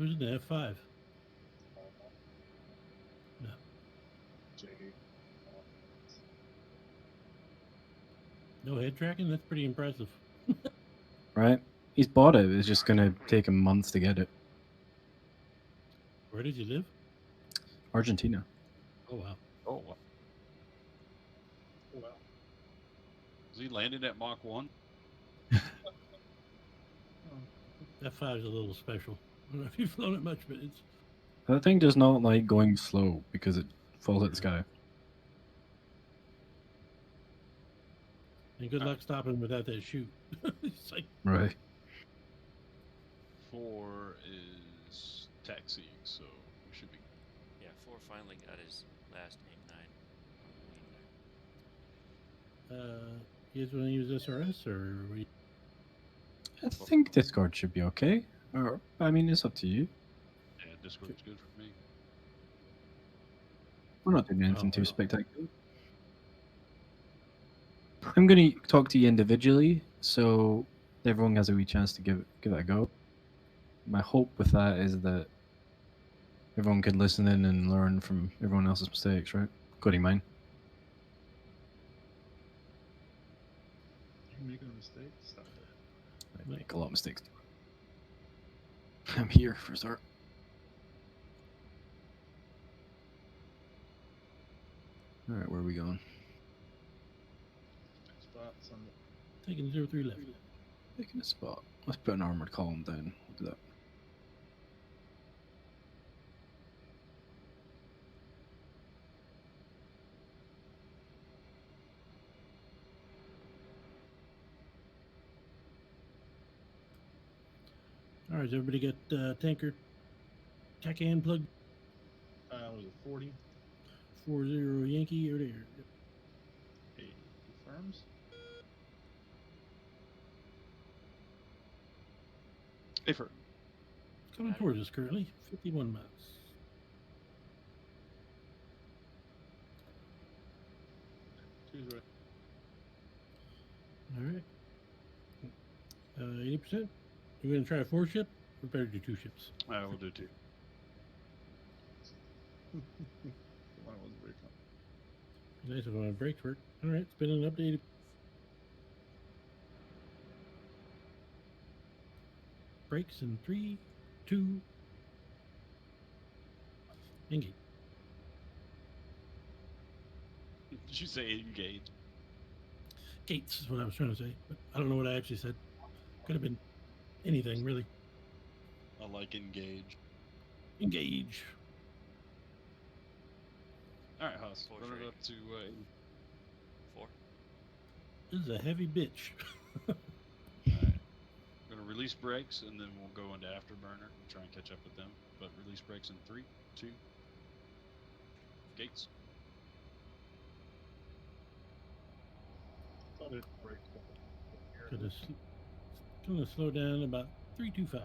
Who's in the F5? No. No head tracking? That's pretty impressive. Right? He's bought it. It's just going to take him months to get it. Where did you live? Argentina. Oh, wow. Oh, wow. Is he landing at Mach 1? F5 is a little special. I don't know if you've flown it much, but it's... That thing does not like going slow because it falls at the sky. And good luck stopping without that chute. It's like... Right. 4 is taxiing, so we should be. Yeah, 4 finally got his last 8-9. You guys want to use SRS, or we... I think Discord should be okay. Or, I mean, it's up to you. Yeah, Discord's good for me. We're not doing anything too spectacular. I'm going to talk to you individually, so everyone has a wee chance to give it a go. My hope with that is that everyone could listen in and learn from everyone else's mistakes, right? Including mine. You making a mistake? Stop it. I make a lot of mistakes. I'm here for a start. All right, where are we going? Spots on the... Taking 03 left. Picking a spot. Let's put an armored column down. We'll do that. All right, everybody get tanker TACAN plug? Was it 40? 40 Yankee or there? Hey, confirms? Affirm. Coming towards us currently, 51 miles. Two's right. All right. 80%. You're going to try a 4-ship? Or better do 2 ships? We'll do 2. One was very fun. Nice if my brakes work. All right, spinning up to 80. Brakes in 3, 2, engage. Did you say engage? Gates is what I was trying to say, but I don't know what I actually said. Could have been anything, really. I like engage. Engage. All right, Haas. 4 Run it free. up to 4. This is a heavy bitch. All right. We're gonna release brakes, and then we'll go into afterburner and try and catch up with them. But release brakes in 3, 2. Gates. Thought it break. Gonna slow down about 325.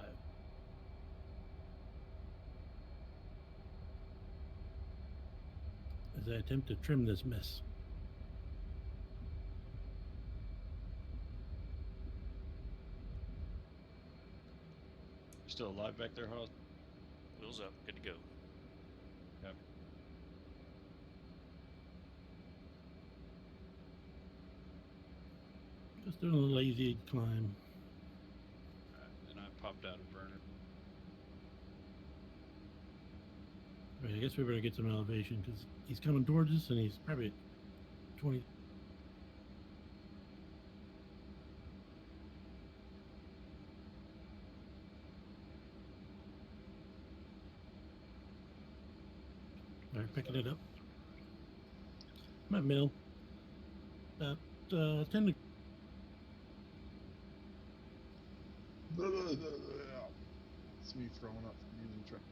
As I attempt to trim this mess. You still alive back there, Haas? Wheels up. Good to go. Yep. Just doing a lazy climb. And I popped out of burner. Right, I guess we better get some elevation because he's coming towards us and he's probably at 20. All right, picking it up. I'm at middle. About 10 to... It's me throwing up from using truck.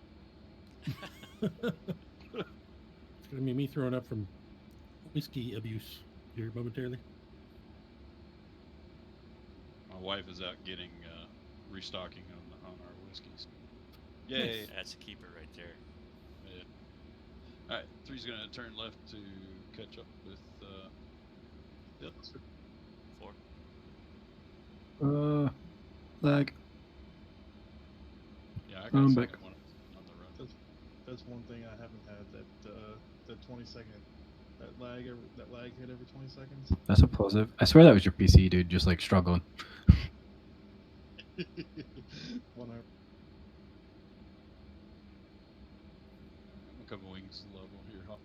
It's going to be me throwing up from whiskey abuse here momentarily. My wife is out getting restocking on our whiskeys. Yay! Nice. That's a keeper right there. Yeah. All right, 3's gonna turn left to catch up with the others. 4. Lag. Yeah, I got a second one. That's one thing I haven't had. That 20-second that lag hit every 20 seconds. That's a positive. I swear that was your PC, dude, just like struggling. When I I'm a couple wings level here. Huh?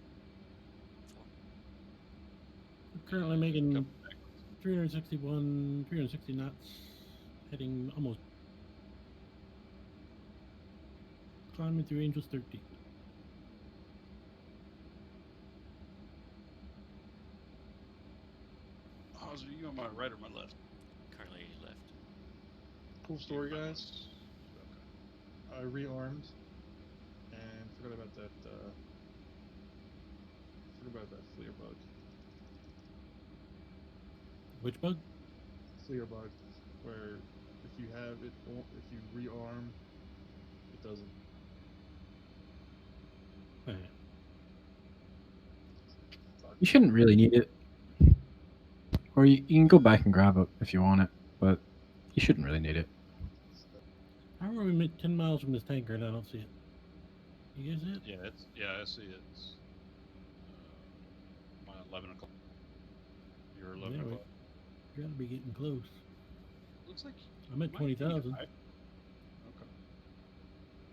We're currently making 360 knots, heading almost climbing through Angels 13. Oz, are you on my right or my left? Currently left. cool story, You're on my guys. left. I rearmed and forgot about that. Forgot about that Fleer bug. Which bug? Fleer bug, where if you have it, if you rearm, it doesn't. Eh, You shouldn't really need it. Or you can go back and grab it if you want it, but you shouldn't really need it. How are we 10 miles from this tanker and I don't see it? You guys see it? Yeah, I see it. It's my 11 o'clock. You're 11 Yeah, we o'clock. gotta be getting close. Looks like I'm at might be 20,000. high. Okay.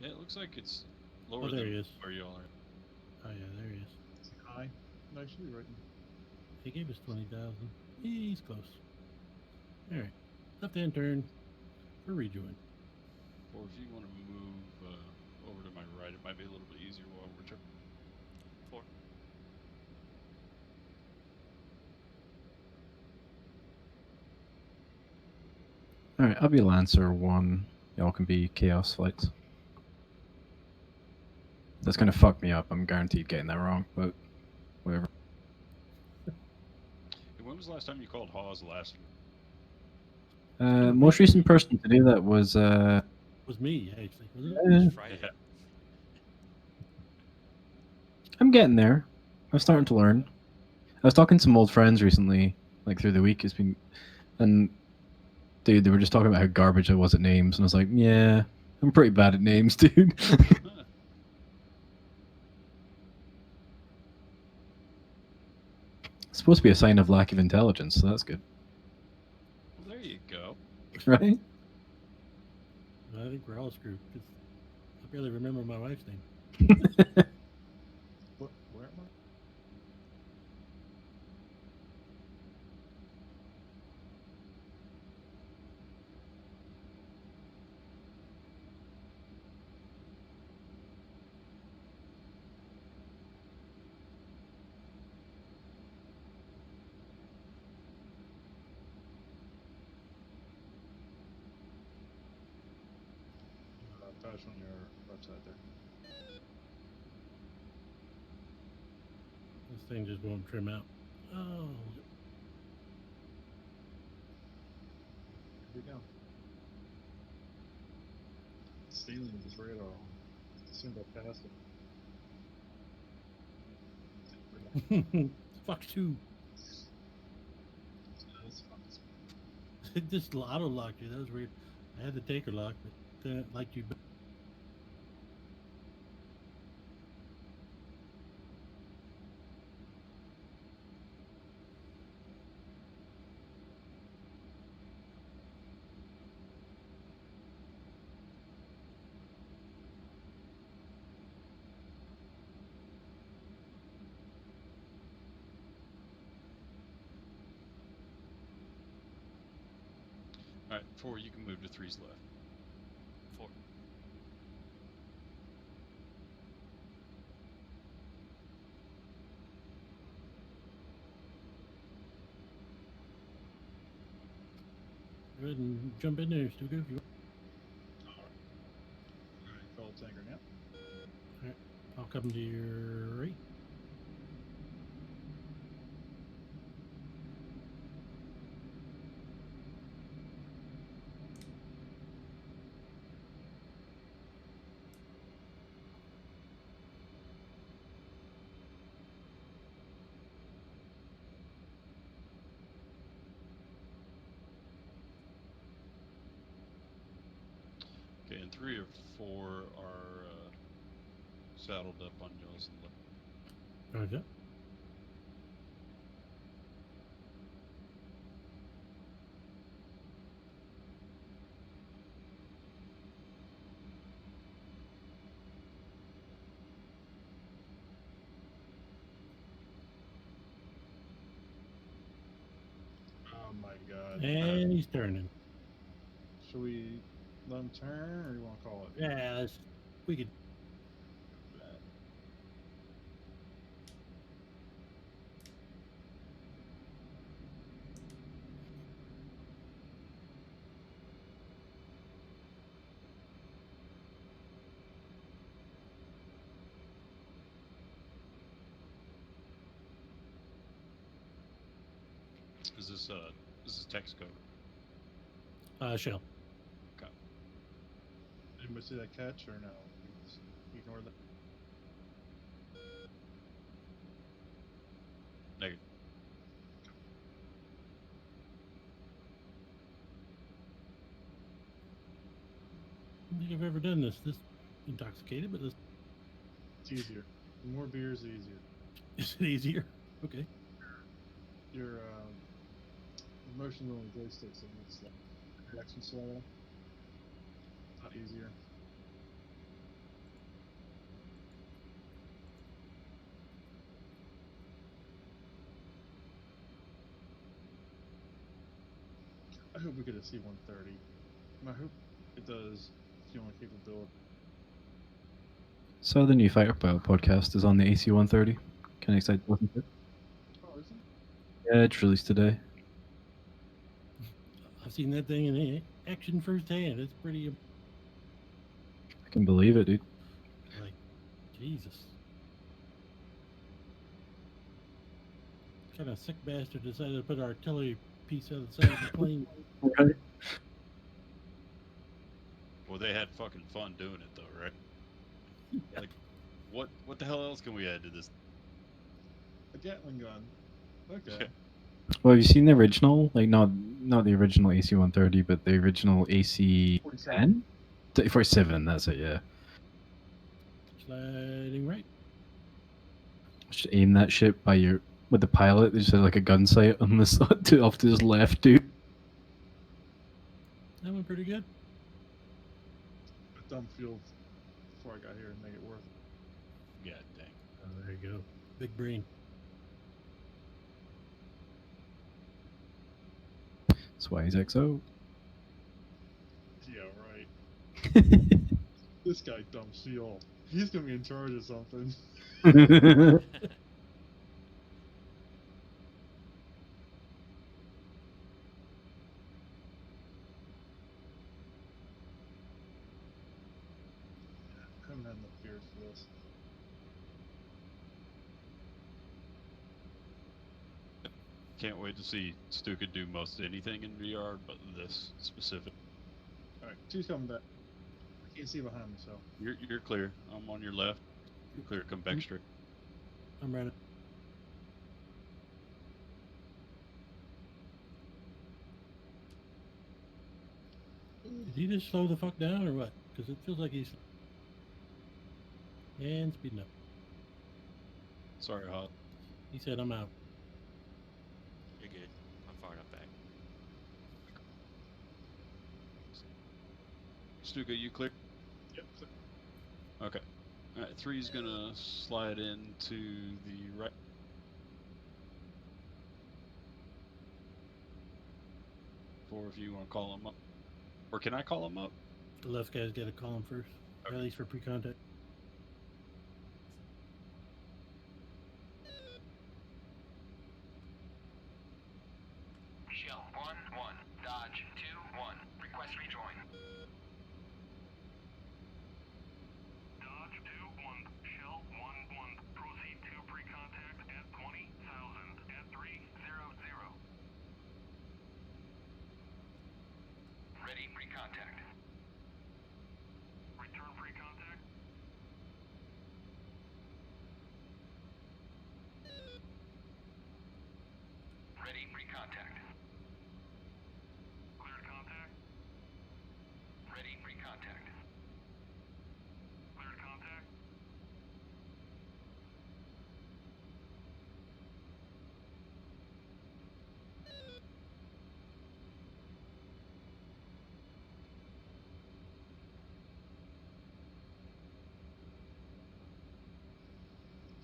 Yeah, it looks like it's lower there than he is. where y'all are. Oh yeah, there he is. It's high. Actually, right. He gave us 20,000. He's close. All right, left-hand turn for rejoin. Or if you want to move over to my right, it might be a little bit easier while we're turning. 4. All right, I'll be Lancer 1. Y'all can be Chaos flights. That's gonna fuck me up. I'm guaranteed getting that wrong, but whatever. And when was the last time you called Hawes last week? Most recent person to do that was Was me actually, wasn't it? eh, It's Friday. Yeah. I'm getting there. I'm starting to learn. I was talking to some old friends recently, like through the week. It's been, and dude, they were just talking about how garbage I was at names, and I was like, yeah, I'm pretty bad at names, dude. It's supposed to be a sign of lack of intelligence, so that's good, Well, there you go. right? I think we're all screwed because I barely remember my wife's name. What? Where am I? Patch on your left side there. This thing just won't trim out. Oh, Here we go. Stealing his radar. As soon as I pass it. fuck two. That's fine. It just auto locked you. That was weird. I had the taker lock, but then it liked you. All right, 4, you can move to 3's left. 4. Go ahead and jump in there, Stuka, if you want. Alright, fellow tanker now. Alright, I'll come to your right. Okay, and 3 or 4 are saddled up on y'all's left. Roger. Oh my god. And he's turning. Should we let him turn, or you want to call it? Yeah, we could. Is this Texaco? Shell. Okay. Anybody see that catch, or no? You just ignore that. Negative. I don't think I've ever done this intoxicated, but this It's easier. The more beers, the easier. is it easier? Okay. Your motion on the joystick, so it's like reaction slow. It's not easier. I hope we get a C-130. I hope it does fueling capability. So the new Fighter Pilot podcast is on the AC-130. Can I excited to listen to it? Oh, is it? Yeah, it's released today. I've seen that thing in action firsthand. It's pretty I can believe it, dude. like Jesus. Kind of sick bastard decided to put an artillery piece on the side of the plane. Right. Well, they had fucking fun doing it though, right? Like, what the hell else can we add to this? A Gatling gun. Okay. Well, have you seen the original? Like, not the original AC-130, but the original AC-10? 47, that's it, yeah. Sliding right. Just aim that shit with the pilot. There's just like a gun sight on the side off to his left, dude. That went pretty good. A dumb fuel before I got here and make it worth it. God dang. Oh, there you go. Big brain. That's why he's XO. Yeah, right. This guy dumb fuel. He's gonna be in charge of something. I haven't had enough beers for this. Can't wait to see Stu could do most anything in VR, but this specific. Alright, two's coming back. I can't see behind me, so. You're clear. I'm on your left. You're clear. Come back straight. I'm ready. Did he just slow the fuck down or what? Because it feels like he's and speeding up. Sorry, Hot. He said I'm out. You're good. I'm far enough back. Stuka, you clear? Yep. Okay. Alright, 3's gonna slide into the right. Four, if you want to call him up. Or can I call him up? The left guy's got to call him first, or at least for pre-contact. Shell 1-1, Dodge 2-1, request rejoin. Dodge 2-1, Shell 1-1, proceed to pre-contact at 20,000 at 300. Ready pre-contact. Return pre-contact. Ready pre-contact. Cleared contact. Ready pre-contact. Cleared contact.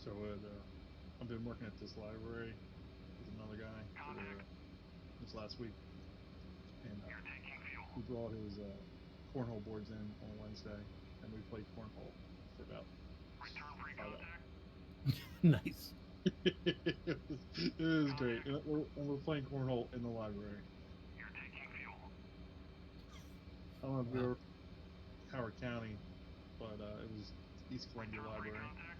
So I've been working at this library with another guy this last week, and You're taking fuel. he brought his cornhole boards in on Wednesday, and we played cornhole for about Return free 5 hours. contact. Nice. It was great, and we're playing cornhole in the library. You're taking fuel. I don't know if Wow. you're Howard County, but it was East Columbia Return free Library. contact.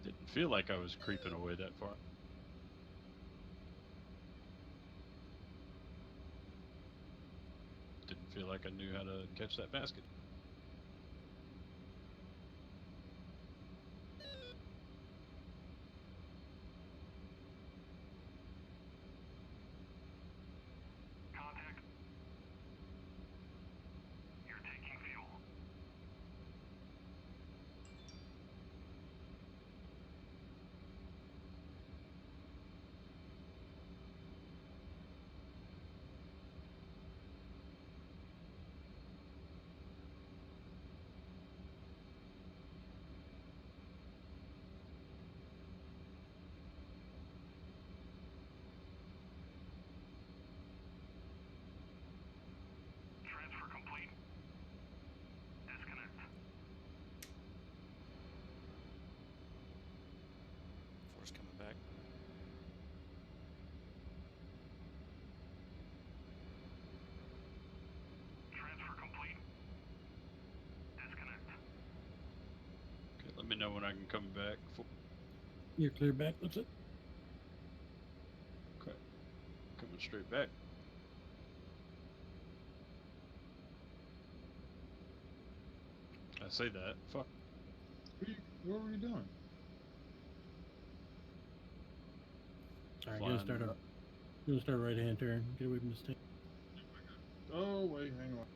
Didn't feel like I was creeping away that far. Didn't feel like I knew how to catch that basket. Contact. You're taking fuel. Transfer complete. Disconnect. Force coming back. Transfer complete. Disconnect. Okay, let me know when I can come back. You're clear back. What's it? Okay, coming straight back. I say that. Fuck. What were you doing? All right, Flying gonna start right hand turn. Get away from this tank. Oh wait, hang on.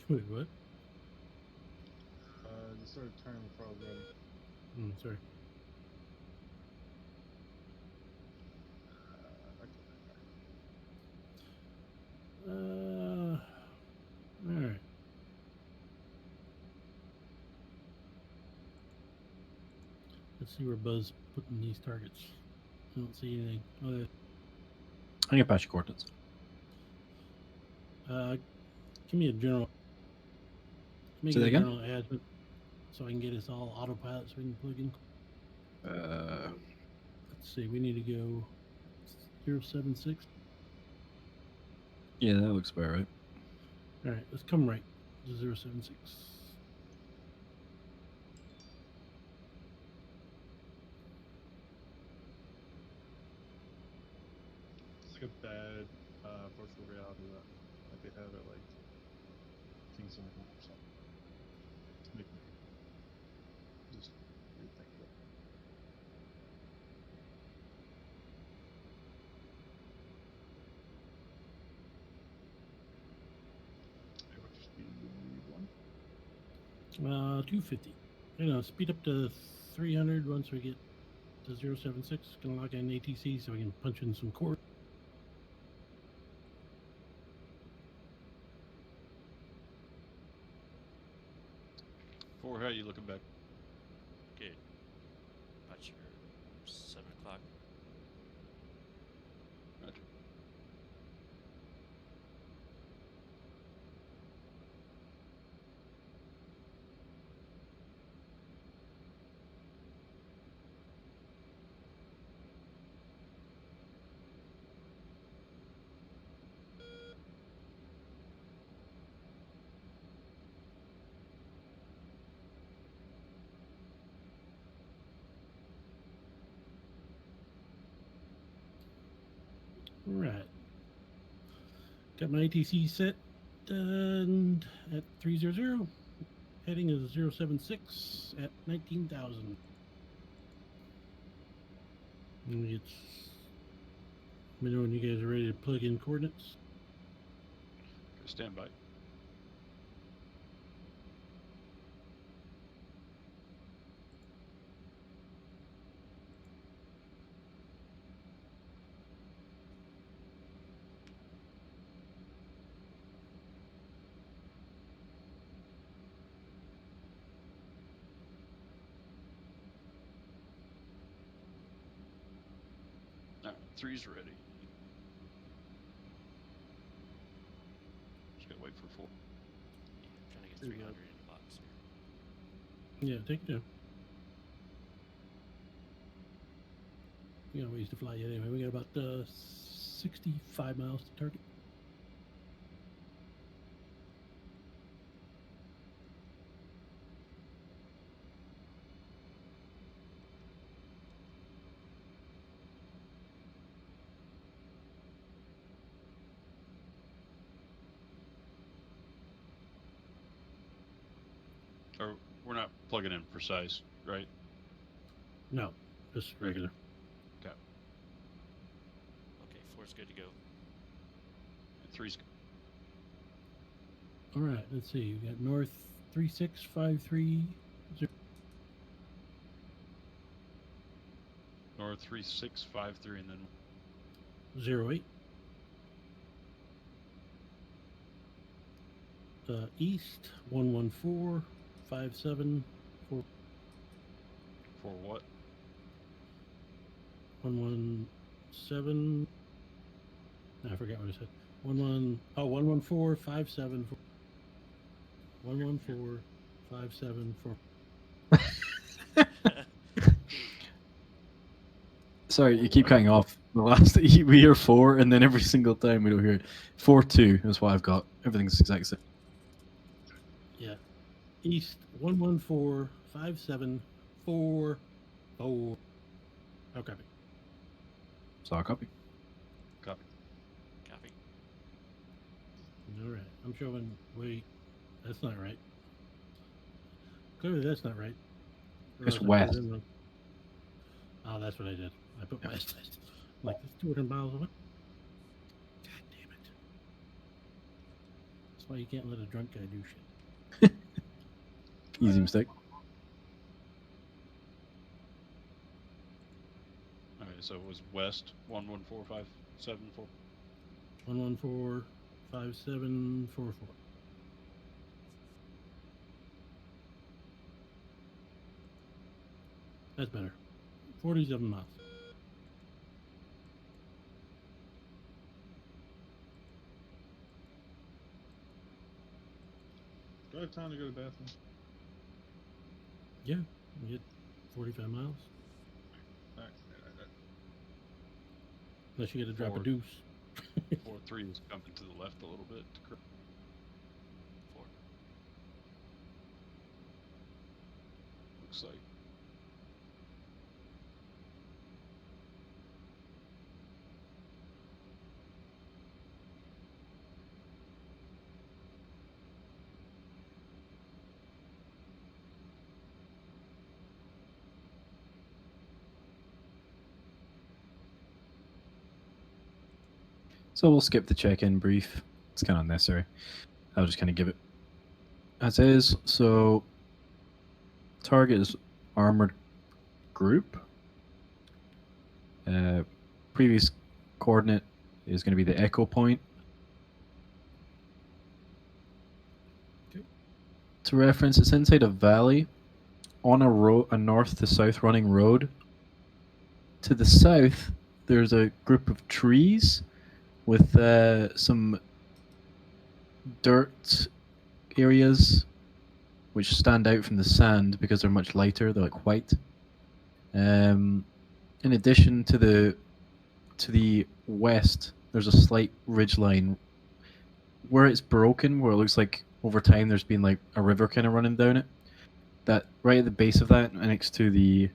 Wait, what? Just started turning before I was ready. Sorry. Okay. All right. Let's see where Buzz putting these targets. I don't see anything. Oh, I can patch your coordinates. give me a general. Make Say it that a again? general admin so I can get us all autopilot so we can plug in. Let's see. We need to go 076. Yeah, that looks about right. All right, let's come right to 076. It's like a bad virtual reality that like they have at like Kingston or something. To make me just rethink it. Hey, what's your speed one? 250. Speed up to 300 once we get to 076. Gonna lock in ATC so we can punch in some cord. For how you looking back? Good. About your 7 o'clock. Roger. Right. Got my ATC set and at 300. Heading is 076 at 19,000. And it's. Let me know when you guys are ready to plug in coordinates. Okay, stand by. 4-3's ready. Just gotta wait for 4. Yeah, I'm trying to get Too 300 low. in the box here. Yeah, take it down. We got a ways to fly yet anyway. We got about 65 miles to target. Or we're not plugging in precise, right? No, just regular. Okay. Okay, 4's good to go. And 3's All right, let's see. We got north 3653. north 3653, and then 08. East 11457 for what? 117. I forgot what I said. 11457. 11457. Sorry, you keep cutting off. The last we hear 4, and then every single time we don't hear it. 4-2 is what I've got. Everything's exact same. Yeah. East 1145744. Oh, copy. So I'll copy. Copy. Copy. All right. I'm showing. Wait, that's not right. Clearly, that's not right. Or It's else I put it west. in wrong. Oh, that's what I did. I put west. Like it's 200 miles away. God damn it. That's why you can't let a drunk guy do shit. Easy mistake. All right, so it was west 114574. 1145744. That's better. 47 miles. Do I have time to go to the bathroom? Yeah, we get 45 miles. Alright. Unless you got to drop a Forward. deuce. 4-3 is coming to the left a little bit. 4. Looks like. So we'll skip the check-in brief. It's kind of unnecessary. I'll just kind of give it as is. So target is armored group. Previous coordinate is going to be the echo point. Okay. To reference, it's inside a valley on a north to south running road. To the south, there's a group of trees with some dirt areas which stand out from the sand because they're much lighter. They're like white. In addition to the west, there's a slight ridge line where it's broken, where it looks like over time there's been like a river kind of running down it. That right at the base of that, next to the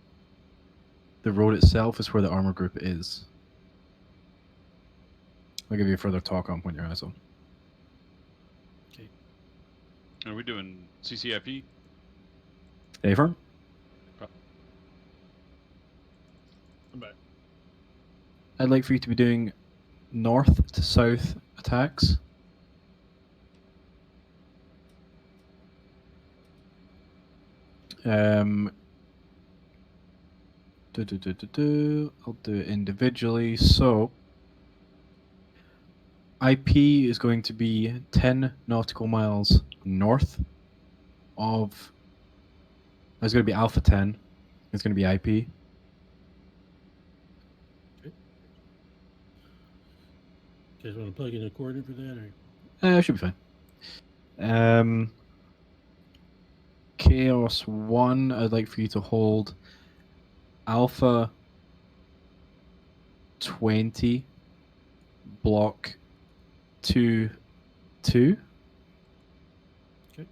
road itself, is where the armor group is. I'll give you a further talk on when you're on. Okay. Are we doing CCIP? Affirm? I'm back. I'd like for you to be doing north to south attacks. I'll do it individually. So IP is going to be 10 nautical miles north of. There's going to be Alpha 10. It's going to be IP. Okay. You guys want to plug in a coordinate for that, or Should be fine. Chaos 1, I'd like for you to hold Alpha 20, Block 2, 2. okay?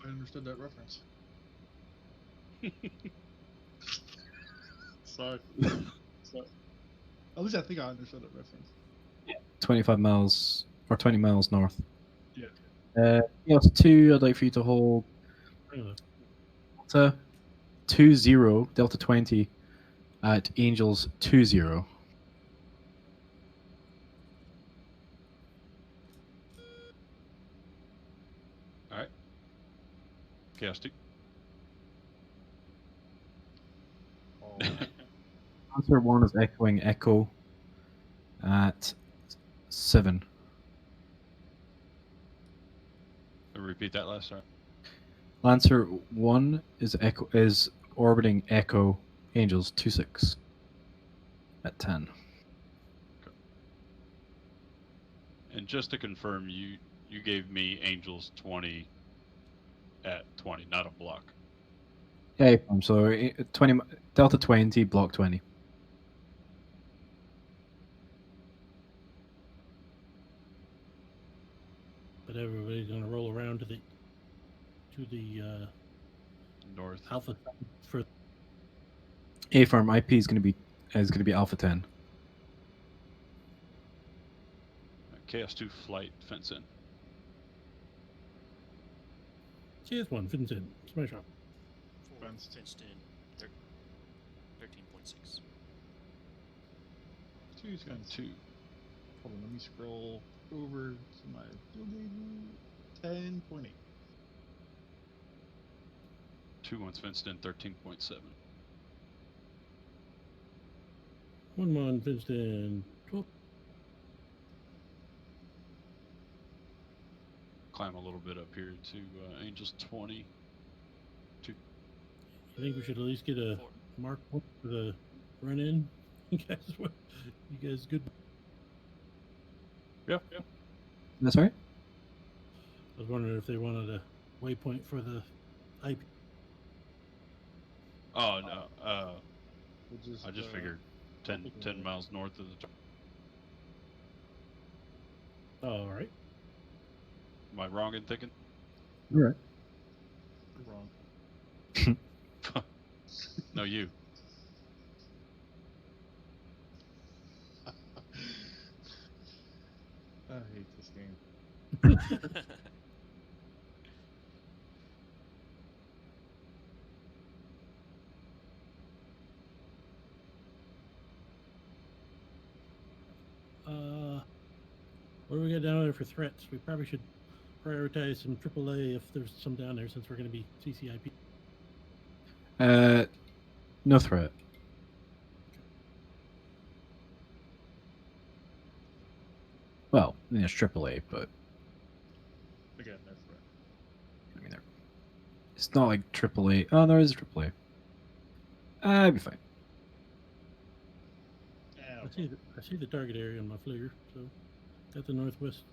I understood that reference. Sorry. Sorry. At least I think I understood that reference. 25 miles or 20 miles north. Yeah. Chaos 2, I'd like for you to hold Hang on. Delta 20, Delta 20 at Angels 20. All right. Chaos 2. Oh, Answer 1 is echoing Echo at 7. Repeat that last time. Lancer 1 is orbiting Echo Angels 26 at 10. And just to confirm, you gave me Angels 20 at 20, not a block. Yeah, so 20 Delta 20, Block 20. But everybody's gonna roll around to the North. Alpha for A farm IP is going to be Alpha 10. Chaos 2 flight fence in. CS1 Vincent. Smash off. 4 Fenced. fenced in. 13.6. 2's going to. 2. Hold on, let me scroll over to my building. 10.8. 2 one's fenced in 13.7. 1 Vincent 12. Climb a little bit up here to Angels 20. I think we should at least get a 4. mark for the run in. You guys good? Yeah. That's right. I was wondering if they wanted a waypoint for the IP. Oh no. We'll I just figured 10 miles north of the. All right. Am I wrong in thinking? All right. You're wrong. No, you. I hate this game. What do we got down there for threats? We probably should prioritize some AAA if there's some down there, since we're going to be CCIP. No threat. Well, I mean, it's AAA, but Again, no threat. I mean, it's not like AAA. Oh, there is AAA. I'd be fine. Yeah, I see the target area on my flare, so got the northwest,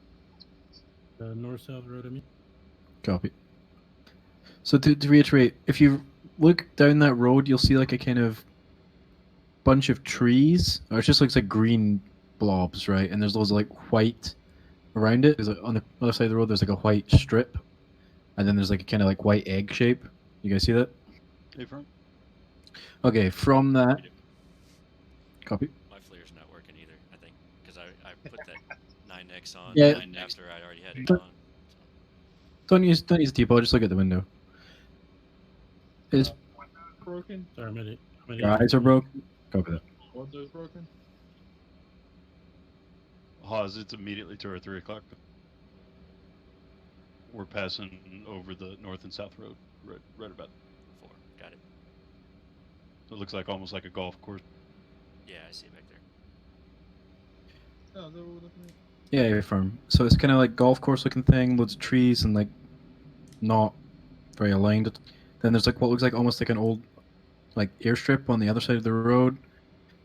north-south road. I mean, Copy. So to reiterate, if you look down that road, you'll see like a kind of bunch of trees, or it just looks like green blobs, right? And there's loads of like white around it. There's on the other side of the road, there's like a white strip, and then there's like a kind of like white egg shape. You guys see that? Affirm. Okay, from that, We do. copy. My flare's not working either, I think, because I put that 9x on Yeah. after I already had it on. Don't use the T-ball. Just look at the window. Is broken? sorry, I'm in your eyes are broken? Copy that. Window's broken? Hawes, it's immediately 2 or 3 o'clock. We're passing over the north and south road, right about. 4. Got it. It looks like almost like a golf course. Yeah, I see it back there. Oh, they're looking at. Yeah, you're firm. So it's kind of like golf course looking thing, loads of trees and like not very aligned. Then there's like what looks like almost like an old like airstrip on the other side of the road,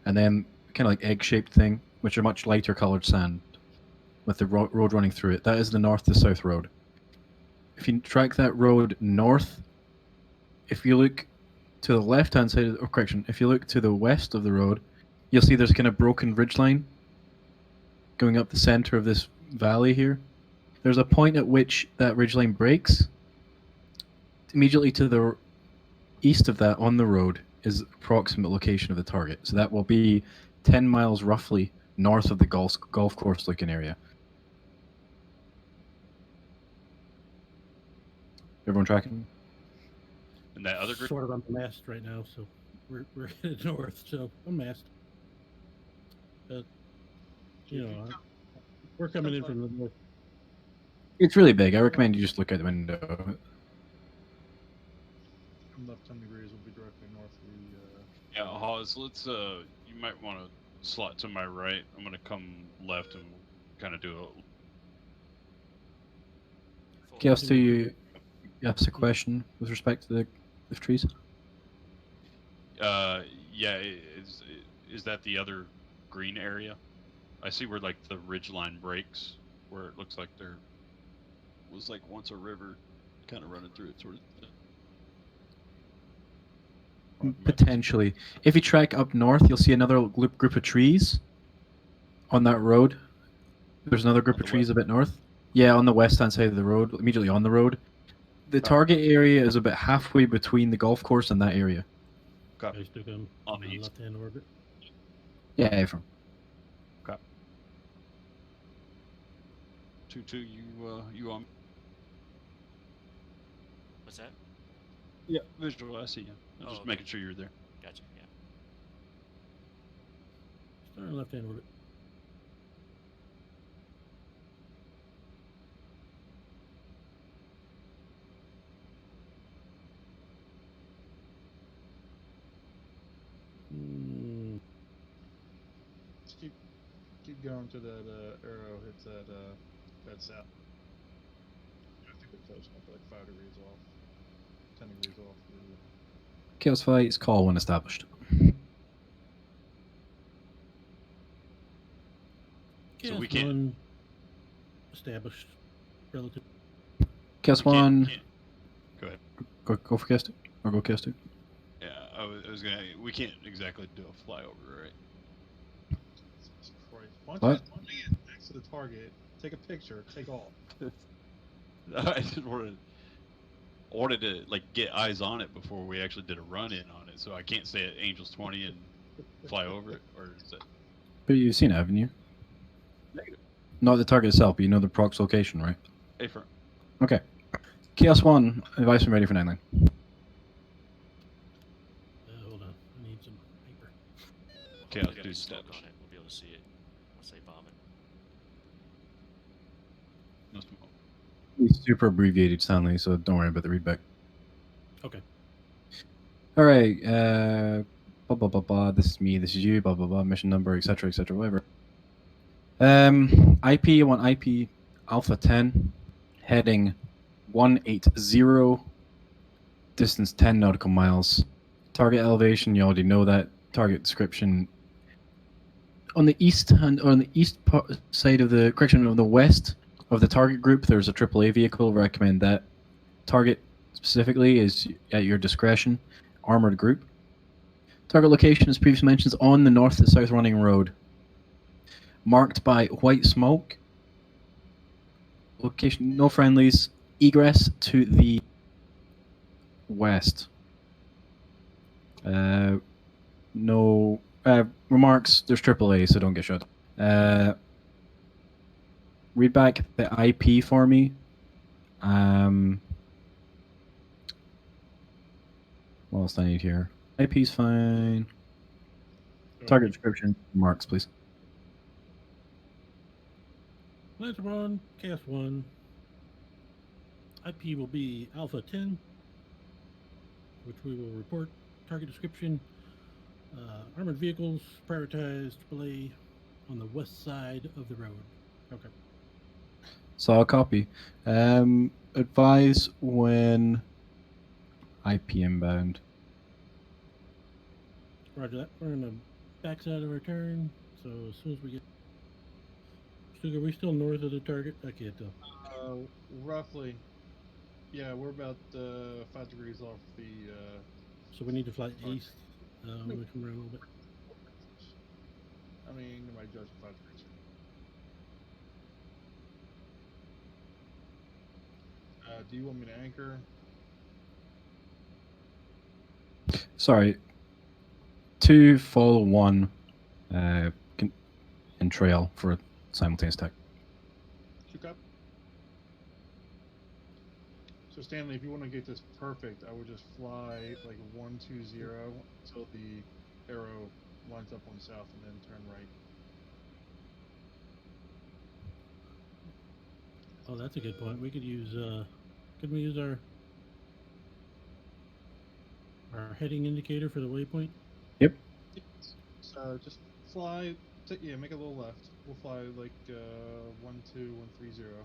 and then kind of like egg-shaped thing, which are much lighter colored sand, with the road running through it. That is the north to south road. If you track that road north, if you look to the left-hand side, or correction, if you look to the west of the road, you'll see there's kind of broken ridgeline going up the center of this valley here. There's a point at which that ridgeline breaks. Immediately to the east of that on the road is the approximate location of the target. So that will be 10 miles roughly north of the golf course looking area. Everyone tracking? And that other group. Sort of unmasked right now, so we're headed north. So unmasked. But you know, we're coming in from the north. It's really big. I recommend you just look out the window. From left 10 degrees will be directly north of the. Yeah, Hawes, let's you might want to slot to my right. I'm gonna come left and kind of do Chaos, do you ask a question with respect to the trees? yeah, is that the other green area? I see where like the ridge line breaks, where it looks like there was like once a river kind of running through it, sort of. Potentially. If you track up north, you'll see another group of trees on that road. There's another group On of the trees west? a bit north. Yeah, on the west-hand side of the road, immediately on the road. The target area is about halfway between the golf course and that area. Copy. I took him On on the the east. left-hand orbit. Yeah, from 2-2, you on? What's that? Yeah, visual. I see you. I'm Oh, just okay. making sure you're there. Gotcha. Yeah. Start on left-hand orbit. Mm, Just keep going to that arrow hits that south. I think we're close enough, like 5 degrees off, 10 degrees off. Chaos Fights, call when established. So we Chaos can't- one established relative. Chaos We can't- 1, can't- Go ahead. go for Chaos 2, or go Chaos 2. Yeah, I was gonna. We can't exactly do a flyover, right? Jesus Christ. Why What? don't you get next to the target, take a picture, take off. I just wanted to like get eyes on it before we actually did a run in on it, so I can't stay at Angels 20 and fly over it, or is that? But you've seen it, haven't you? Negative. Not the target itself, but you know the prox location, right? Hey, front. Okay. Chaos 1, advice when ready for 9 Hold on, I need some paper. Okay, Hopefully I'll there'll do be smoke established. on it. We'll be able to see it once they bomb it. No smoke. It's super abbreviated, Stanley, so don't worry about the readback. Okay. All right. Blah blah blah blah. This is me. This is you. Blah blah blah. Mission number, etc. etc. Whatever. IP. I want IP Alpha 10, heading 180, distance 10 nautical miles. Target elevation. You already know that. Target description. On the east and on the east side of the correction on the west of the target group, there's a AAA vehicle. Recommend that. Target specifically is at your discretion. Armored group. Target location, as previously mentioned, is on the north to south running road, marked by white smoke. Location, no friendlies. Egress to the west. No remarks. There's AAA, so don't get shot. Read back the IP for me. What else do I need here? IP's fine. Target description. Remarks, please. Planets one, Chaos 1. IP will be Alpha 10, which we will report. Target description. Armored vehicles, prioritized AAA on the west side of the road. Okay. So I'll copy. Advise when IP inbound. Roger that. We're on the backside of our turn, so as soon as we get. Stuga, are we still north of the target? I can't tell. Roughly. Yeah, we're about 5 degrees off the. So we need to fly Target. east. We come around a little bit. I mean, my judge 5 degrees. Do you want me to anchor? Sorry. 2 follow 1 and trail for a simultaneous attack. Shook up. So Stanley, if you want to get this perfect, I would just fly like 120 until the arrow lines up on south, and then turn right. Oh, that's a good point. We could use. Could we use our heading indicator for the waypoint? Yep. So just fly. Yeah, make a little left. We'll fly like 12130,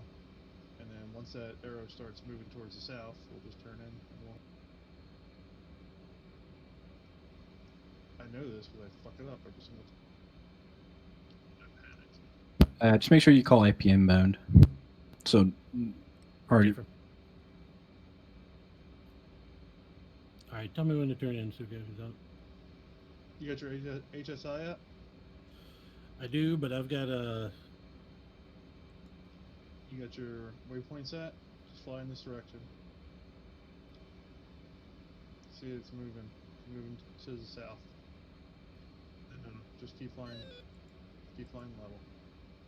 and then once that arrow starts moving towards the south, we'll just turn in. And we'll... I know this because I fuck it up every single time. Just make sure you call IP inbound. So, already. All right, tell me when to turn in, Stuga. You got your HSI up? I do, but I've got a. You got your waypoint set? Just fly in this direction. See, it's moving. It's moving to the south. And just keep flying. Keep flying level.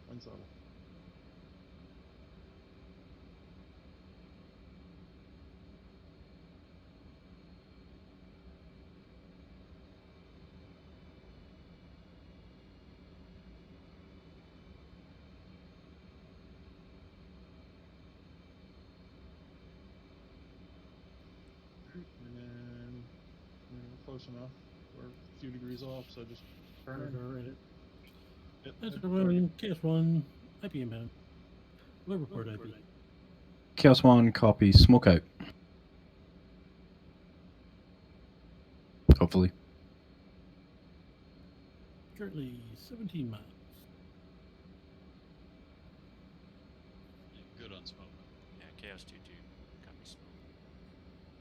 Wind's level. And then we're close enough. We're a few degrees off, so just turn in. Yep, That's hit the the target. one. KS1. IP inbound. We'll report IP. Chaos 1, copy. Smoke out. Hopefully. Currently 17 miles. Good on smoke. Yeah, Chaos 2-2. Copy smoke.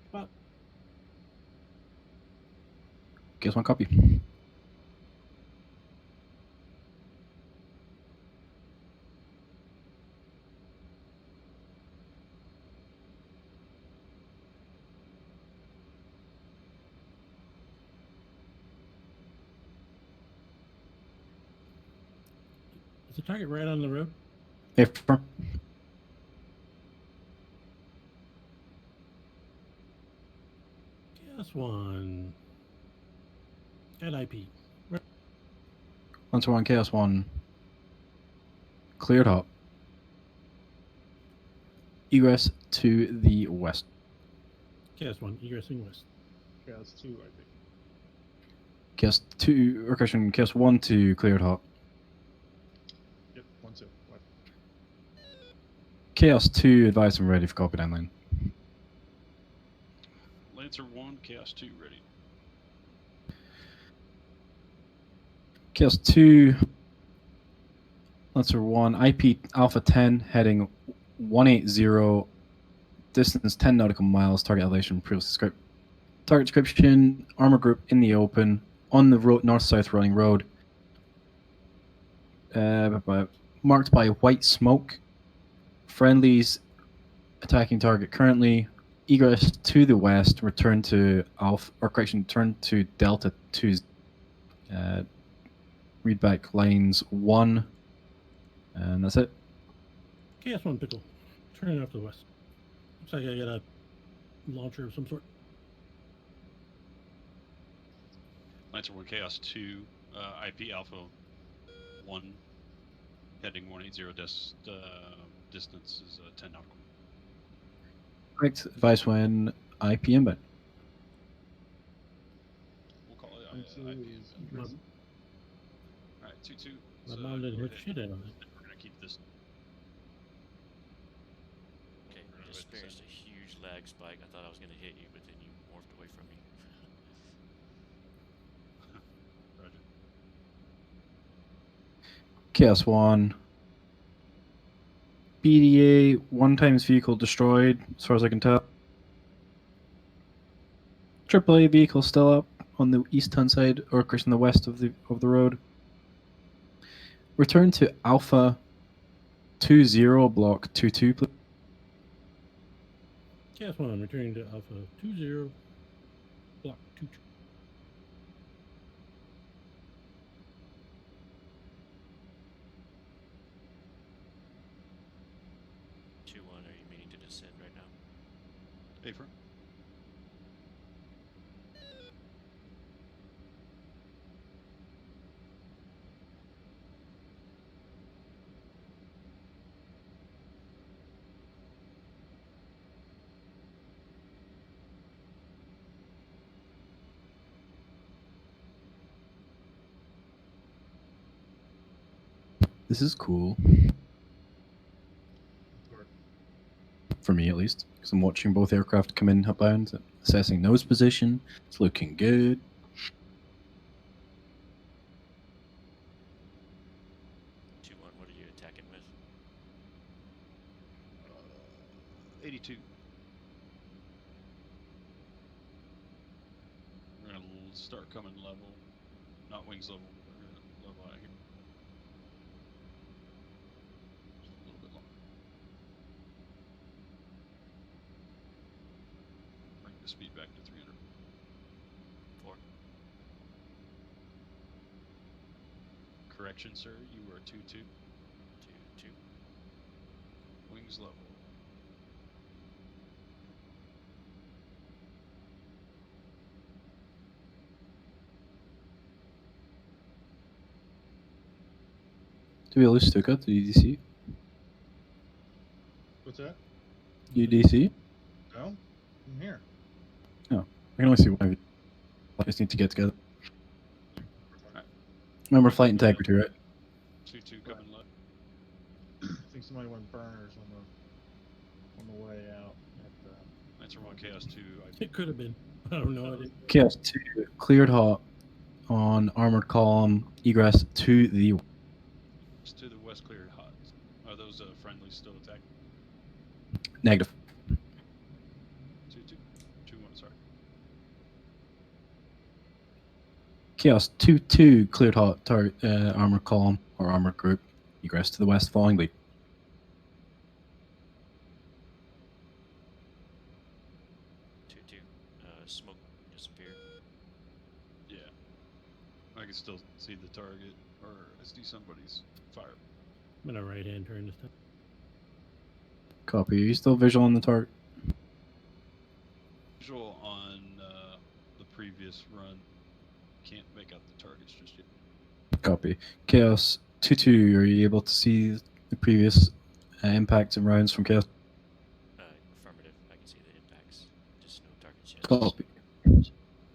Spot. Chaos 1, copy. Is the target right on the road? Affirm. KS1. At IP. Right. Lancer 1, Chaos 1. Cleared hot. Egress to the west. KS1. Egressing west. Chaos 2, I think. Chaos 2, or question, Chaos 1 to cleared hot. Yep, 1-2. What? Chaos 2, advise I'm ready for copy downline. Lancer 1, Chaos 2, ready. Chaos 2, Lancer 1, IP Alpha 10, heading 180, distance 10 nautical miles, target elevation, previous script. Target description, armor group in the open, on the road, north-south running road, marked by white smoke. Friendlies attacking target currently. Egress to the west, return to Alpha, or correction, turn to Delta 2. Read back lines 1, and that's it. KS1 pickle. Turning off to the west. Looks like I got a launcher of some sort. Lancer 1, Chaos 2, IP Alpha 1, heading 180, distance is 10 nautical. Correct advice when IP inbound. We'll call it 1-2 IP is inbound. egress. Alright, 2-2. My So mom didn't go hit ahead. shit out of it. We're going to keep this. Okay, Right, I experienced a huge lag spike. I thought I was going to hit you, but then you morphed away from me. Chaos 1. BDA, 1 times vehicle destroyed, as far as I can tell. AAA vehicle still up on the east-hand side, or of course on the west of the road. Return to Alpha 20, block 22, please. Chaos 1, returning to Alpha 20, block 22. 2-1, are you meaning to descend right now? Affirm. This is cool. Or For me, at least. Because I'm watching both aircraft come in upbound, assessing nose position. It's looking good. 2-1, what are you attacking with? 82. We're gonna start coming level, not wings level. We're gonna level out here. Just a little bit longer. Bring the speed back to 300. 4. Correction, sir. You were 2-2. 2-2. Wings level. Do we lose Stuka to UDC? what's that? UDC? No? I'm here. I can only see one of you. I just need to get together. Remember flight integrity, right? 2-2 coming left. I think somebody went burners on the way out. Answer 1, Chaos 2. It could have been. I don't know. I didn't. Chaos 2, cleared hot on armored column, egress to the It's to the west, cleared hot. Are those friendlies still attacking? negative. 2-2. 2-1, sorry. Chaos 2-2, cleared hot target armored column or armored group, egress to the west following lead. 2-2. Smoke disappeared. Yeah. I can still see the target, or I see somebody's fire. I'm in a right-hand turn this time. Copy. Are you still visual on the target? Visual on the previous run. Can't make out the targets just yet. Copy. Chaos 2-2, are you able to see the previous impacts and rounds from Chaos? Affirmative. I can see the impacts. Just no targets yet. Copy.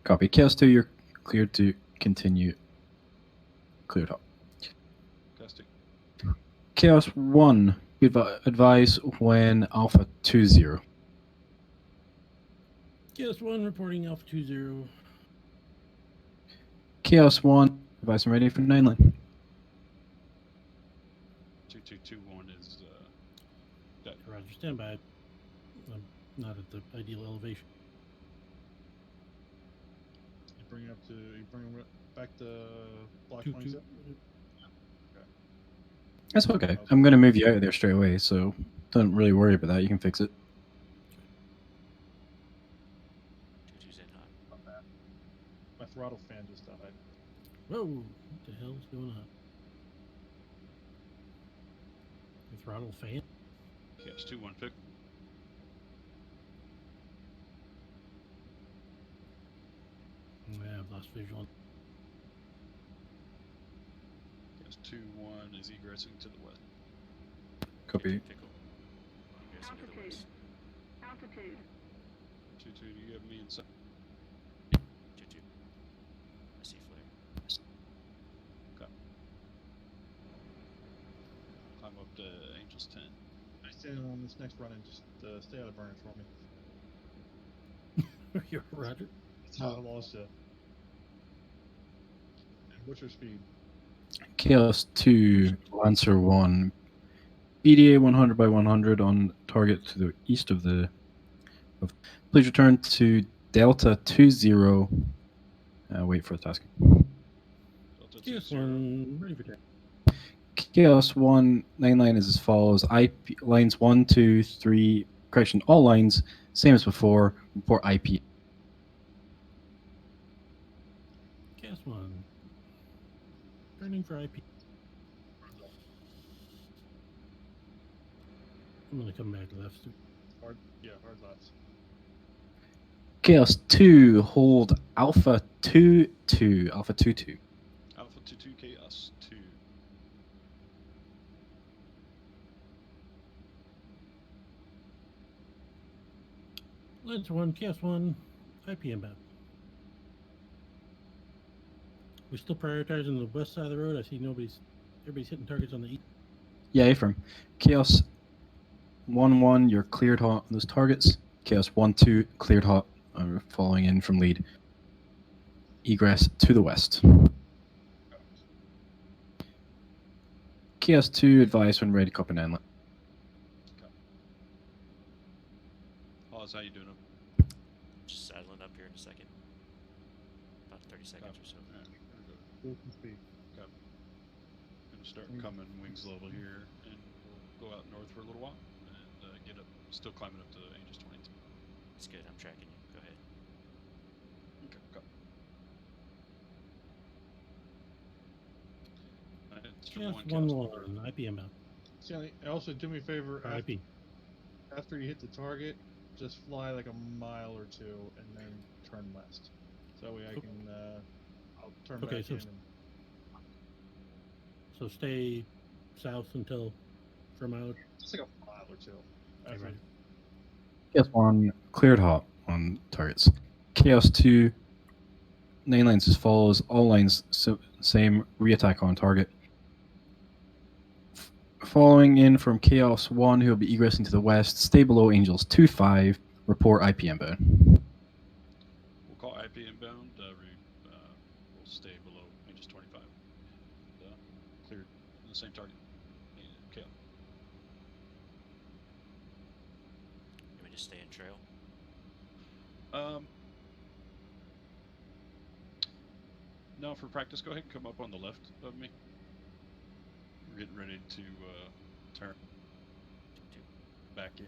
Copy. Chaos 2, you're cleared to continue. Cleared hot. Casting. Chaos 1, advise when Alpha 20. Chaos 1, reporting Alpha 20. Chaos 1, advise I'm ready for 9 line. 2221 is that. Roger, stand by. I'm not at the ideal elevation. You bring it back to block 2-2. 27. That's okay. I'm going to move you out of there straight away, so don't really worry about that. You can fix it. 2-2's in hot. Not bad. My throttle fan just died. Whoa! What the hell is going on? The throttle fan? Chaos 2-1 pick. Yeah, I've lost visual. Chaos 2-1 is egressing to the west. Copy. Pickle. Egressing to the west. Altitude. 2-2, do you have me inside? 2-2. I see flare. Climb up to Angels 10. I stand on this next run and just stay out of burners for me. You're Roger. That's how I lost you. And what's your speed? Chaos 2, Lancer 1, BDA 100 by 100 on target to the east of the. Please return to Delta 20. Wait for the task. Delta Chaos 20. 1, ready for attack. Chaos 1, 9 is as follows. IP lines 1, 2, 3, correction, all lines, same as before, report IP. Chaos 1. Turning for IP. I'm going to come back left. Hard left. Chaos 2, hold Alpha 2, 2, Alpha 2, 2. Alpha 22 Chaos 2. Lancer 1, Chaos 1, IP inbound. We're still prioritizing the west side of the road. I see everybody's hitting targets on the east. Yeah, Ephraim. Chaos 1, 1, you're cleared hot on those targets. Chaos 1, 2, cleared hot, following in from lead. Egress to the west. Chaos 2, advise when ready, copy 9. Oz, how you doing? Just saddling up here in a second. About 30 seconds or so. Alright, here we go. Full speed. Gonna start coming wings level here, and we'll go out north for a little while, and get up, still climbing up to Aegis 22. It's good. I'm tracking you. Go ahead. Okay, go. Chaos 1, 1, IP inbound. Stanley, also do me a favor. Or IP. After you hit the target, just fly like a mile or two and then turn west. So that way I can, I'll turn Okay, back so in. And, So stay south until for a mile. just like a mile or two. Okay, After right. Chaos 1, cleared hot on targets. Chaos 2, 9 lines as follows. All lines, same, re-attack on target. Following in from Chaos 1, who will be egressing to the west, stay below Angels 2-5, report IP inbound. We'll call IP inbound. We'll stay below Aegis 25. Cleared on the same target. Okay. Can we just stay in trail? No, for practice, go ahead and come up on the left of me. We're getting ready to turn back in.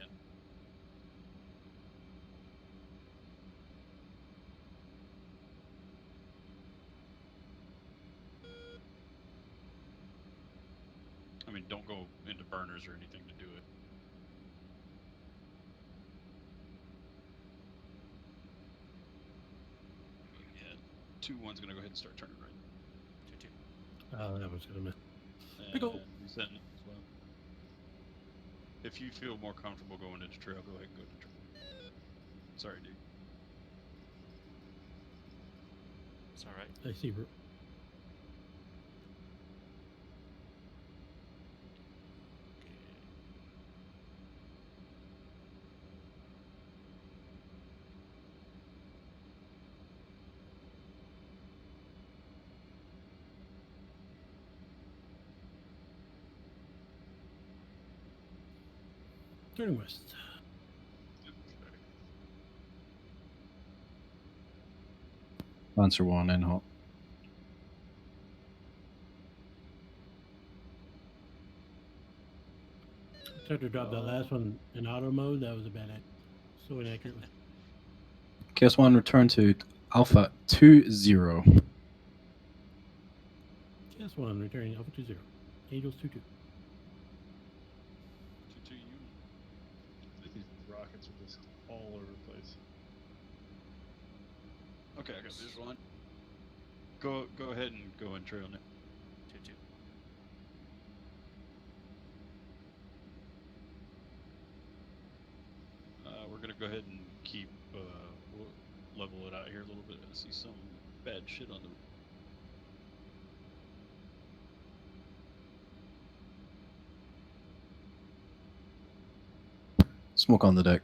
I mean, don't go into burners or anything to do it. Yeah, 2-1's gonna go ahead and start turning right. 2-2. Oh, that was going to miss. And Pickle. resetting it as well. If you feel more comfortable going into trail, go ahead and go to trail. Sorry, dude. It's all right. I see. Turning west. Lancer 1, in hot. Tried to drop that last one in auto mode. That was a bad act. So inaccurately. Chaos 1, return to Alpha 20. Chaos 1, returning Alpha 20. Angels 2-2. 2-2 you. these rockets are just all over the place. Okay, I got visual on. Go ahead and go in trail now. 2-2. We're gonna go ahead and keep we'll level it out here a little bit. I see some bad shit on the. Smoke on the deck.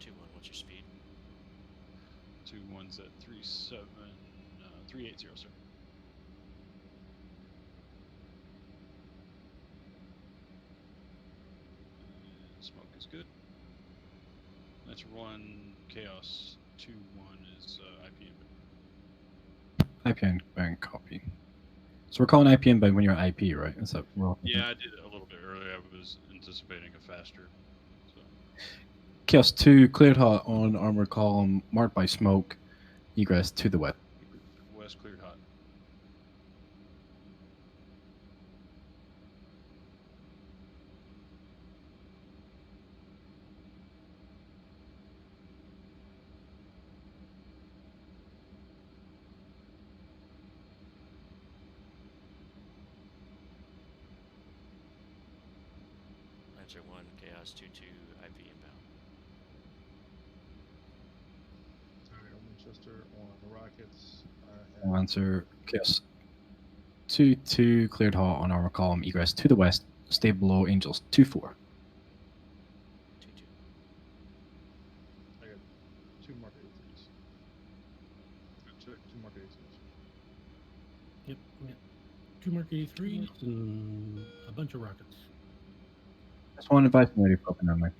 2-1, what's your speed? 2-1's at 380, sir. And smoke is good. That's 1 chaos. 2-1 is IP inbound. IP inbound copy. So we're calling IP inbound when you're at IP, right? Is that wrong? Yeah, I did it a little bit earlier. I was anticipating a faster. So Chaos 2, cleared hot on armor column, marked by smoke, egress to the west. west cleared hot. Lancer 1, Chaos 2-2, IP inbound. Alright, Winchester on the Rockets. I'll answer Chaos 2-2, cleared hot on armor column, egress to the west, stay below Angels 2-4. 2-2. I got 2 mark 83s. Two mark 82s. Yep. We got 2 Mark 83s and a bunch of rockets. That's one advice I'm ready for now, Mike.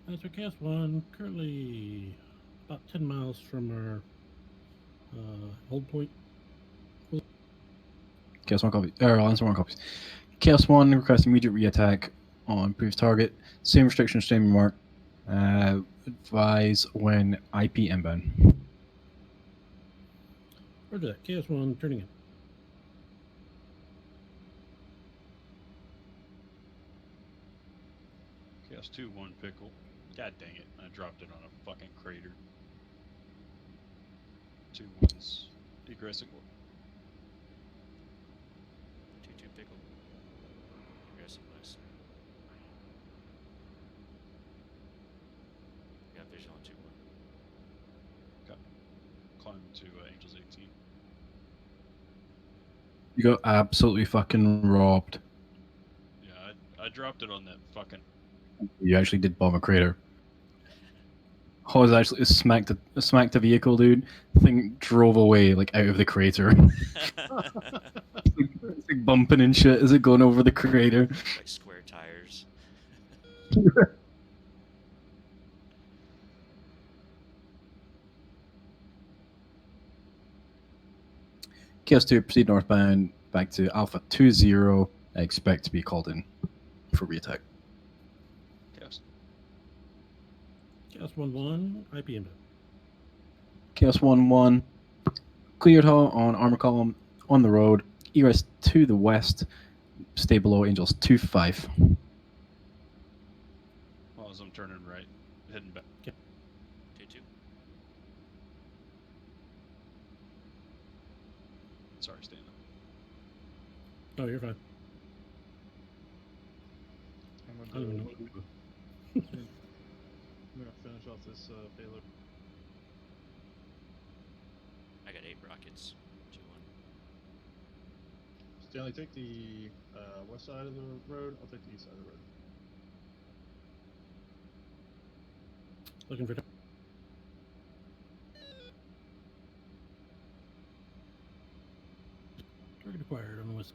That's our Chaos 1, currently about 10 miles from our hold point. Chaos 1 copy. Lancer 1 copies. Chaos 1 requests immediate re-attack on previous target. Same restriction, same mark. Advise when IP inbound. Roger that. Chaos 1 turning in. Chaos 2-1 pickle. God dang it! I dropped it on a fucking crater. 2-1's egressing. 2-2 pickle. Aggressive west. Got visual on 2-1. Climbing to Angels 18. You got absolutely fucking robbed. Yeah, I dropped it on that fucking. You actually did bomb a crater. Oh, it actually smacked a vehicle, dude. The thing drove away like out of the crater. It's like bumping and shit as it going over the crater. Like square tires. Chaos 2, proceed northbound back to Alpha 20. I expect to be called in for re-attack. Chaos. Chaos 1-1, IP inbound. Chaos 1-1, cleared hot on armor column on the road. Egress to the west, stay below Angels 2-5. Well, as I'm turning right, heading back. 2-2. Sorry, stand up. Oh, you're fine. I'm I gonna, don't even know do, what to do. I'm gonna finish off this payload. I got 8 rockets. 2-1. Stanley, take the west side of the road. I'll take the east side of the road. Looking for. Target acquired on the west.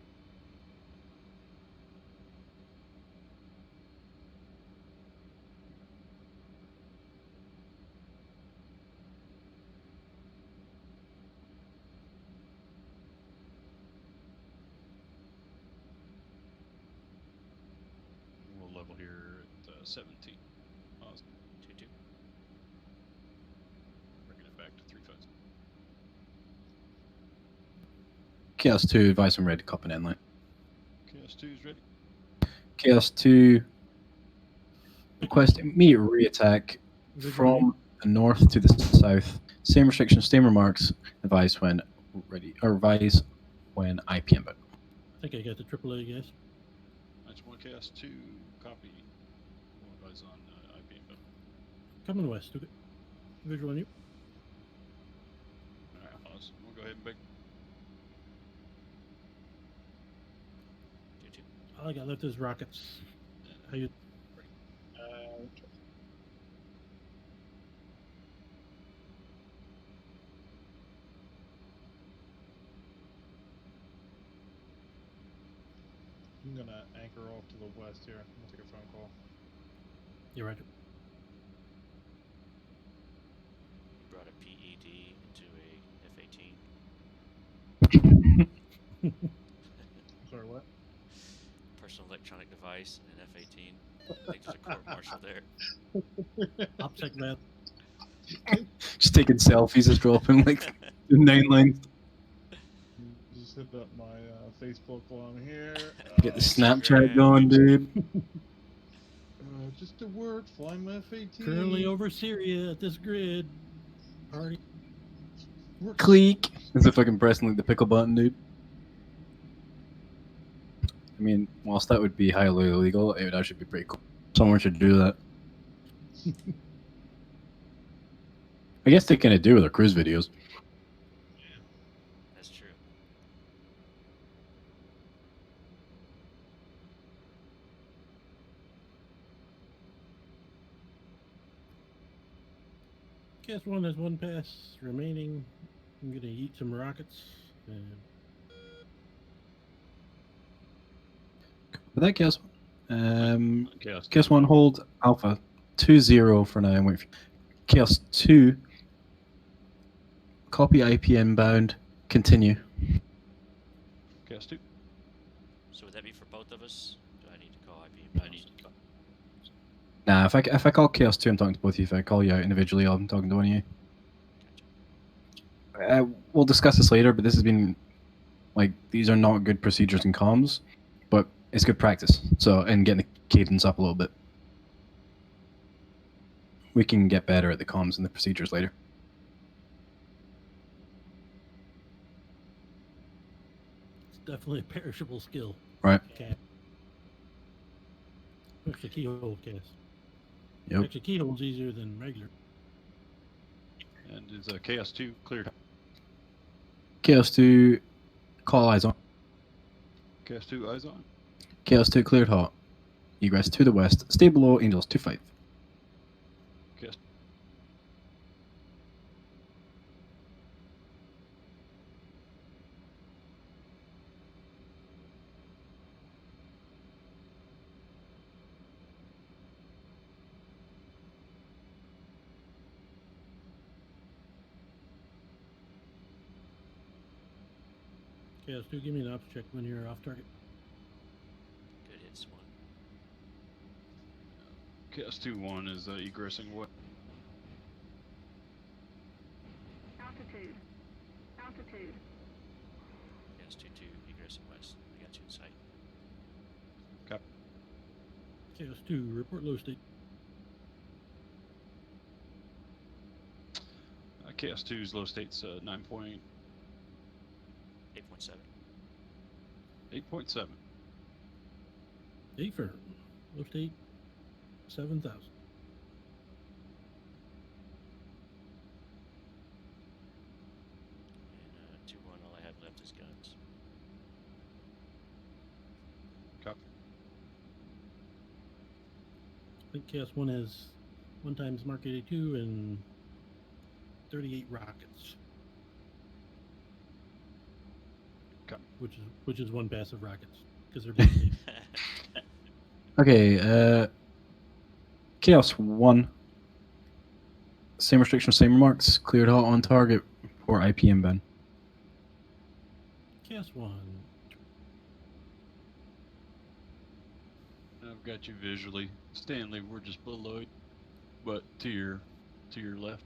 We'll level here at 17. 2-2. Bringing it back to 3-5. Chaos 2, advise I'm ready to cop an inline. Chaos 2's ready. Chaos 2, request immediate re-attack from the north to the south. Same restrictions, same remarks. Advise when ready, or advise when IP inbound. I think I got the AAA, guys. That's 1 Chaos 2. Copy. We'll advise on IP inbound. Coming west. Okay. Visual on you. Alright, pause. We'll go ahead and big. 2-2. All I got left is rockets. How you? I'm gonna anchor off to the west here. I'm gonna take a phone call. You're right. You brought a PED into a F-18. Sorry, what? Personal electronic device and an F-18. I think there's a court-martial there. OPSEC math. Just taking selfies, just dropping like 9 lines. Just hit up my Facebook while I'm here. Get the Snapchat Instagram. going, dude. Just a word, flying my F-18. Currently over Syria at this grid. Party. Click. As if I can press like the pickle button, dude. I mean, whilst that would be highly illegal, it would actually be pretty cool. Someone should do that. I guess they kind of do with their cruise videos. That's true. Cast 1 has 1 pass remaining. I'm gonna eat some rockets. And But that chaos, Chaos. chaos 1 hold alpha 2-0 for now. And wait for chaos 2. Copy IP inbound. Continue. Chaos 2. So would that be for both of us? Do I need to call IP? I need to. Nah, if I call chaos 2, I'm talking to both of you. If I call you out individually, I'm talking to one of you. Gotcha. We'll discuss this later, but this has been like these are not good procedures in comms, but it's good practice. So and getting the cadence up a little bit. We can get better at the comms and the procedures later. it's definitely a perishable skill. Right. Okay. Actually, keyhole cast. Yep. Actually, keyhole's easier than regular. And is Chaos 2 cleared? Chaos 2, call eyes on. Chaos 2 eyes on. Chaos 2 cleared hot. Egress to the west. Stay below Angels 2-5. Chaos. Chaos 2, give me an ops check when you're off target. Good hits one. Chaos 2-1 is egressing what? Altitude. Altitude. Yes, 2-2, egressing west. I got you in sight. Chaos 2, report low state. Chaos 2's low state's 9.8.7. 8.7. 8 firm. Low state, 7,000. And 2-1, all I have left is guns. Copy. I think Chaos 1 has 1 times Mark 82 and 38 rockets. Okay. Which is 1 pass of rockets because they're both safe. Okay, Chaos 1. Same restrictions, same remarks. Cleared hot on target for IP inbound. Chaos 1. I've got you visually. Stanley, we're just below you, but to your left.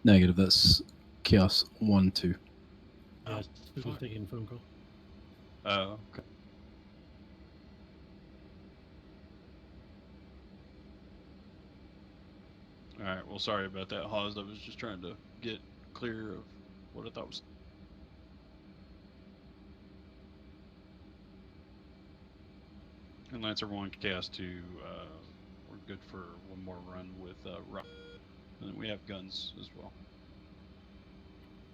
Negative, that's Chaos 1-2. Yeah, Oh, this fine. is taking a phone call. Oh, okay. Alright, well, sorry about that, Hawes. I was just trying to get clear of what I thought was. And Lancer 1, Chaos 2, we're good for 1 more run with Rock. And then we have guns as well.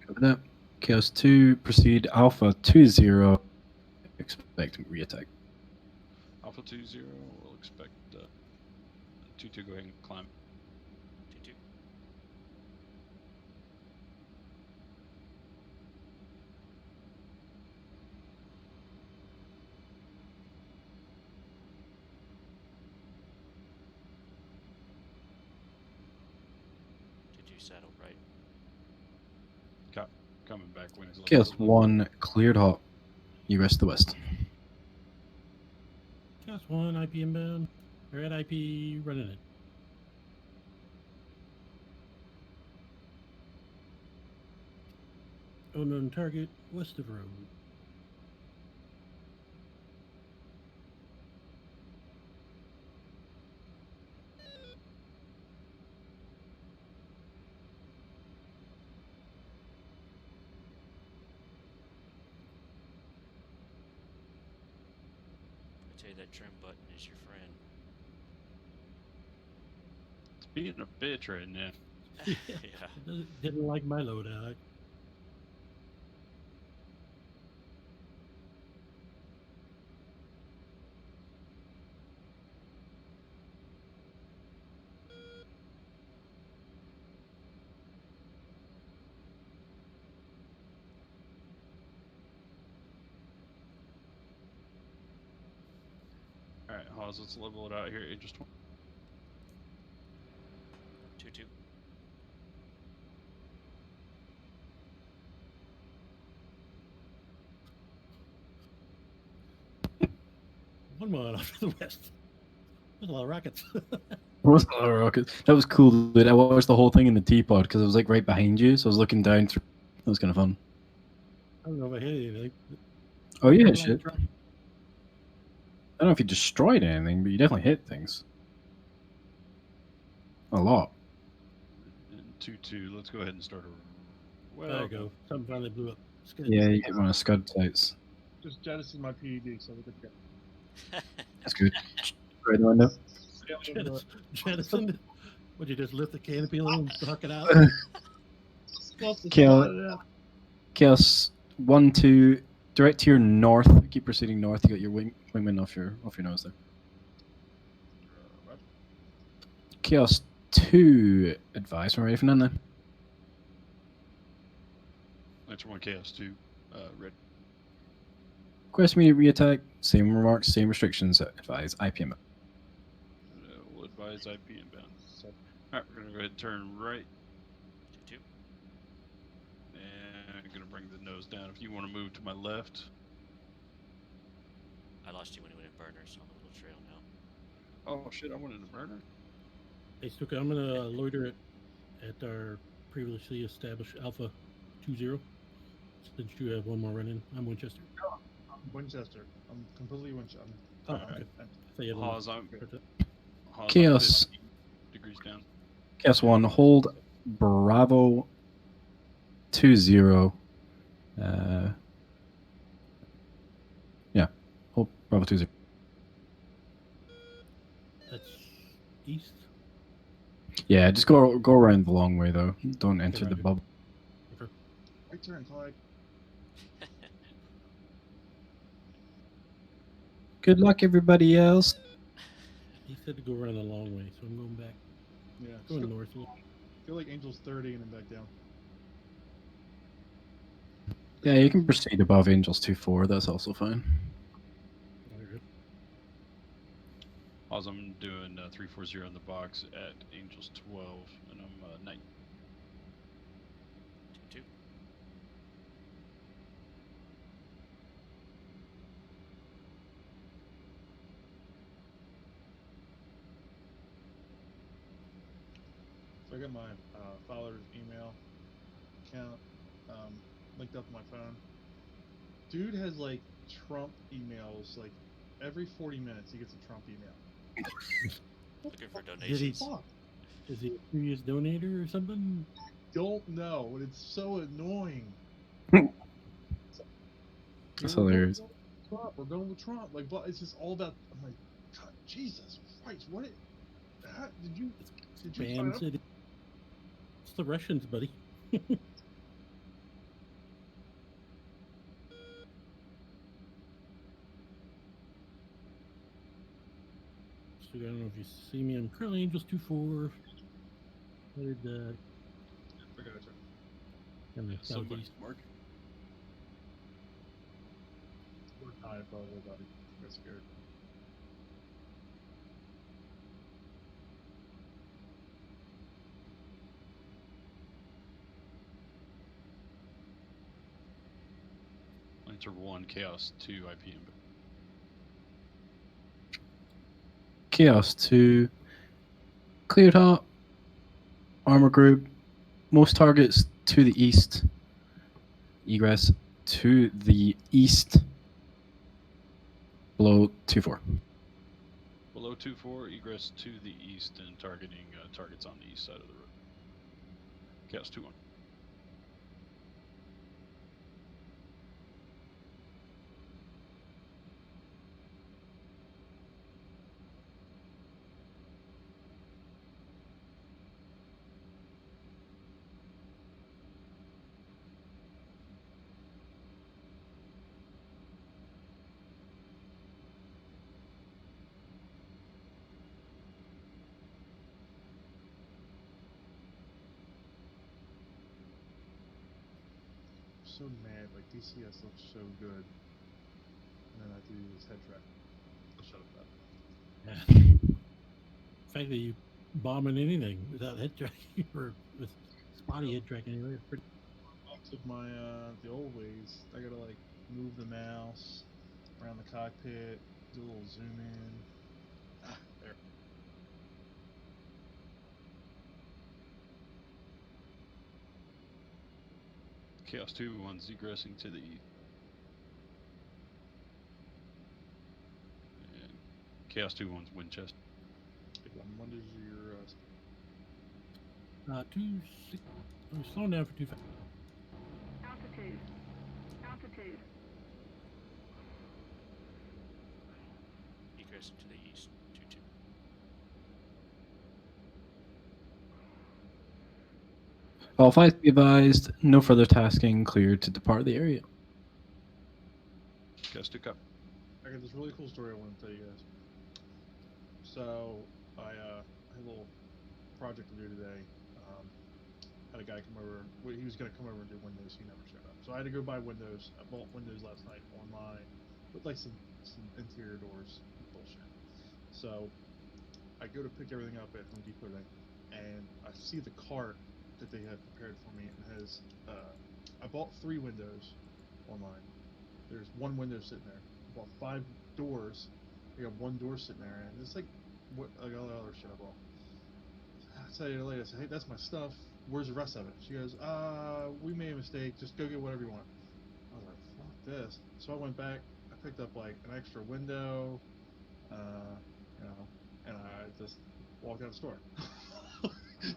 Copy that. Chaos 2, proceed Alpha 2-0. Expecting re-attack. Alpha 20, we'll expect 22 go ahead and climb. 2-2. Saddle right. Coming back wings. Chaos 1 cleared hot. You rest the west. Chaos 1, IP inbound. They're at IP, running it. Unknown target, west of road. I tell you that trim button is your friend. It's being a bitch right now. Yeah. Didn't like my loadout. Alright, Hawes, let's level it out here. Angels 20. 2-2. One mile off to the west. There's a lot of rockets. That was cool, dude. I watched the whole thing in the teapot because it was like right behind you, so I was looking down through. That was kind of fun. I don't know if I hit anything. Oh, you hit Like shit. drop- I don't know if you destroyed anything, but you definitely hit things. A lot. And 2-2. Let's go ahead and start over. Well, There you go. Something finally blew up. It's good. Yeah, you hit one of Scud sites. Just jettison my PED, so we're good to go. That's good. Right the window. Jettison. Would you just lift the canopy a little and suck it out? Chaos 1, 2, direct to your north. Keep proceeding north. You got your wingman off your nose there. Chaos 2, advice. We're ready for none then. Lancer 1 Chaos 2. Red. Quest immediate reattack. Same remarks, same restrictions. Advise IPM. We'll advise IP inbound. Alright, we're going to go ahead and turn right. 2-2. And I'm going to bring the nose down. If you want to move to my left. I lost you when you went in burners on the little trail now. Oh, shit, I went in the burner. Hey, Stuka, I'm going to loiter at our previously established Alpha 20. Since you have one more running, I'm Winchester. Winchester. I'm completely Winchester. Oh, okay. So you have one Hawes, I'm Chaos. 50 degrees down. Chaos 1, hold Bravo 20. Yeah, hold Bravo 20. That's east. Yeah, just go around the long way though. Don't enter the roger. bubble. Right turn, Clyde. Good luck, everybody else. He said to go around the long way, so I'm going back. Yeah. Going north a little. Feel like Angel's 30 and then back down. Yeah, you can proceed above Angels 2-4. That's also fine. Alright. Hawes, I'm doing 340 in the box at Angels 12. And I'm 9. 2-2. So I got my father's email account linked up on my phone. Dude has like Trump emails like every 40 minutes he gets a Trump email. Looking for Did he? donations. Fuck. Is he a previous donator or something? Don't know, but it's so annoying. That's We're going hilarious. with Trump. We're going with Trump. Like, but it's just all about. I'm like, God, Jesus Christ, what? How, did you sign Bam up? City. It's the Russians, buddy. So I don't know if you see me. I'm currently Angels 2-4. Headed I gotcha. in the Somebody's southeast. marking. We're high above everybody. I got scared. Lancer 1, Chaos 2, IPM. Chaos 2. Clear top. Armor group. Most targets to the east. Egress to the east. Below 2-4. Below 2-4, egress to the east and targeting targets on the east side of the road. Chaos 2-1. So mad. Like DCS looks so good, and then I do this head track. I'll shut up about it. The fact that you bombing anything without head tracking or with spotty head tracking anyway is pretty. Took my the old ways. I gotta like move the mouse around the cockpit, do a little zoom in. Ah, there. Chaos 2-1's egressing to the east. And Chaos 2-1's Winchester. What is your 2-6. I'm slowing down for 2-5. Altitude. Altitude. Egress to the east. 2-2. All flights be advised. No further tasking. Cleared to depart the area. Chaos 2 Cup. I got this really cool story I want to tell you guys. So I had a little project to do today. Had a guy come over. Well, he was going to come over and do Windows. He never showed up. So I had to go buy Windows. I bought Windows last night online with like some interior doors bullshit. So I go to pick everything up at Home Depot today, and I see the cart that they had prepared for me, and it has. I bought 3 windows online. There's 1 window sitting there. I bought 5 doors. I got 1 door sitting there, and it's like what like all the other shit I bought. I tell you later. I said, hey, that's my stuff. Where's the rest of it? She goes, we made a mistake. Just go get whatever you want. I was like, fuck this. So I went back. I picked up like an extra window, you know, and I just walked out of the store.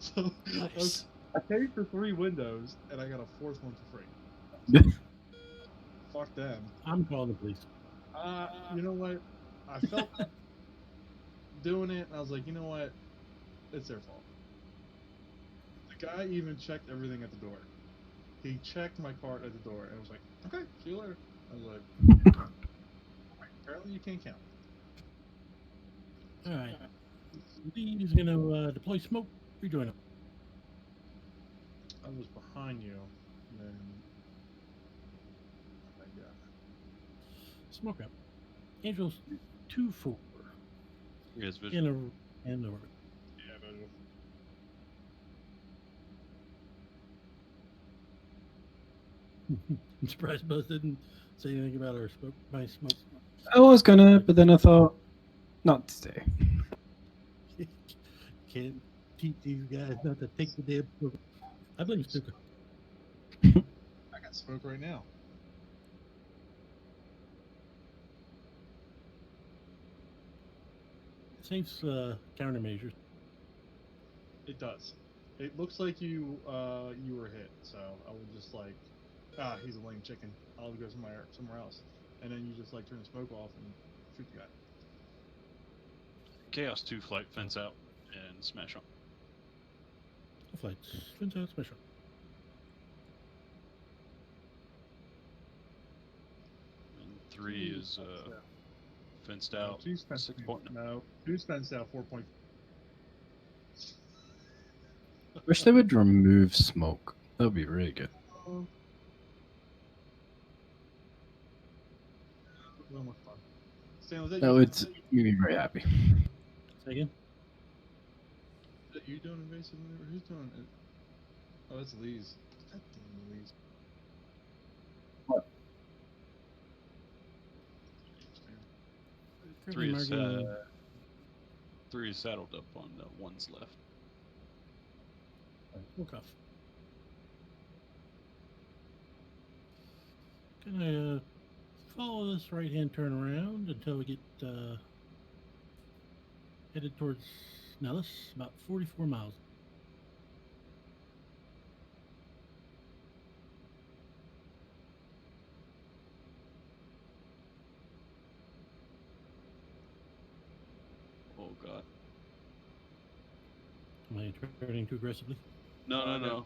So Nice. I paid for 3 windows, and I got a 4th one for free. Fuck them. I'm calling the police. You know what? I felt doing it, and I was like, you know what? It's their fault. The guy even checked everything at the door. He checked my cart at the door and was like, okay, see you later. I was like, apparently you can't count. All right. Lee is going to deploy smoke. Rejoin him. I was behind you, and then oh my god. Smoke up. Angels 2-4. He has vision. In orbit. Yeah, but I'm surprised Buzz didn't say anything about our smoke. My smoke. I was gonna, but then I thought, not today. Can't teach these guys not to take the damn smoke. I blame Stuka. I got smoke right now. Saints countermeasures. It does. It looks like you were hit, so I would just like, he's a lame chicken. I'll go somewhere else, and then you just like turn the smoke off and shoot the guy. Chaos 2 flight fence out and smash on. Flights. Fins out special. And 3 is fenced out. Two fenced 6 point. No, two fenced out 4 point. Wish they would remove smoke. That would be really good. A little more fun. Stan, was that That you? would make me very happy. Say again? Was that you doing invasive maneuver? Who's doing it? Oh, that's Lee's. God damn Lee's. What? Currently 3 is marking 3 is saddled up on the 1's left. walk off. Gonna follow this right-hand turn around until we get headed towards Nellis, about 44 miles. Oh god. Am I turning too aggressively? No, no, Okay. no.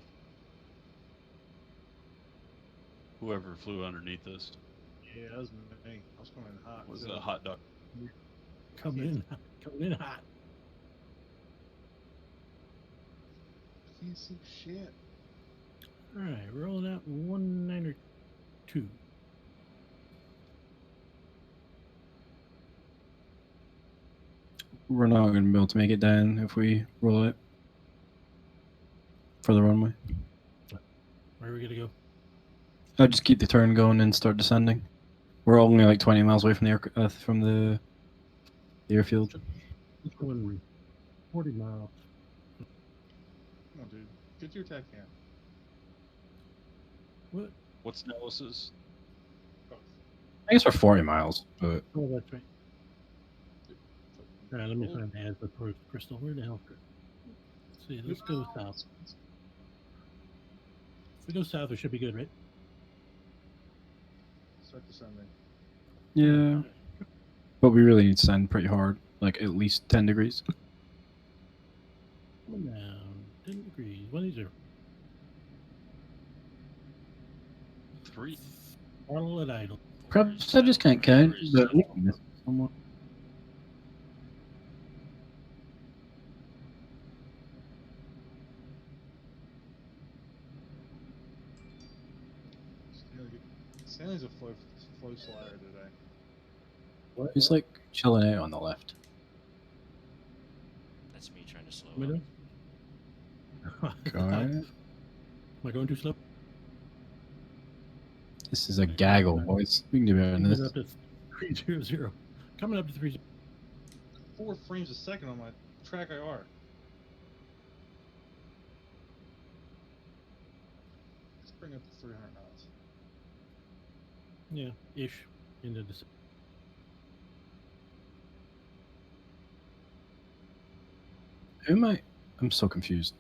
Whoever flew underneath us Yeah, that was me. I was coming in hot. was too. a hot dog. Coming in hot. I can't see shit. All right, rolling out 192. We're not going to be able to make it down if we roll it for the runway. Where are we gonna go? I'll just keep the turn going and start descending. We're only like 20 miles away from the airfield. Let's go in 40 miles. Come on, dude. Get your attack cam. What? What's Nellis's? I guess we're 40 miles, but Oh, that's right. All right, let me find the ad for Crystal. Where the hell? Let's see. Let's go south. If we go south, we should be good, right? Start descending. yeah. But we really need to send pretty hard, like at least 10 degrees. Coming down 10 degrees. 180. 3. Throttle at idle. Perhaps I just can't count, but we can miss someone. Stanley's a flow slider today. What? He's like chilling out on the left. That's me trying to slow Am I up. doing? Okay. Am I going too slow? This is a gaggle, boys. We can do better than Coming this. up to 300. Coming up to 30. 4 frames a second on my track IR. Let's bring up to 300 knots. Yeah, ish. Into the. Who am I? I'm so confused.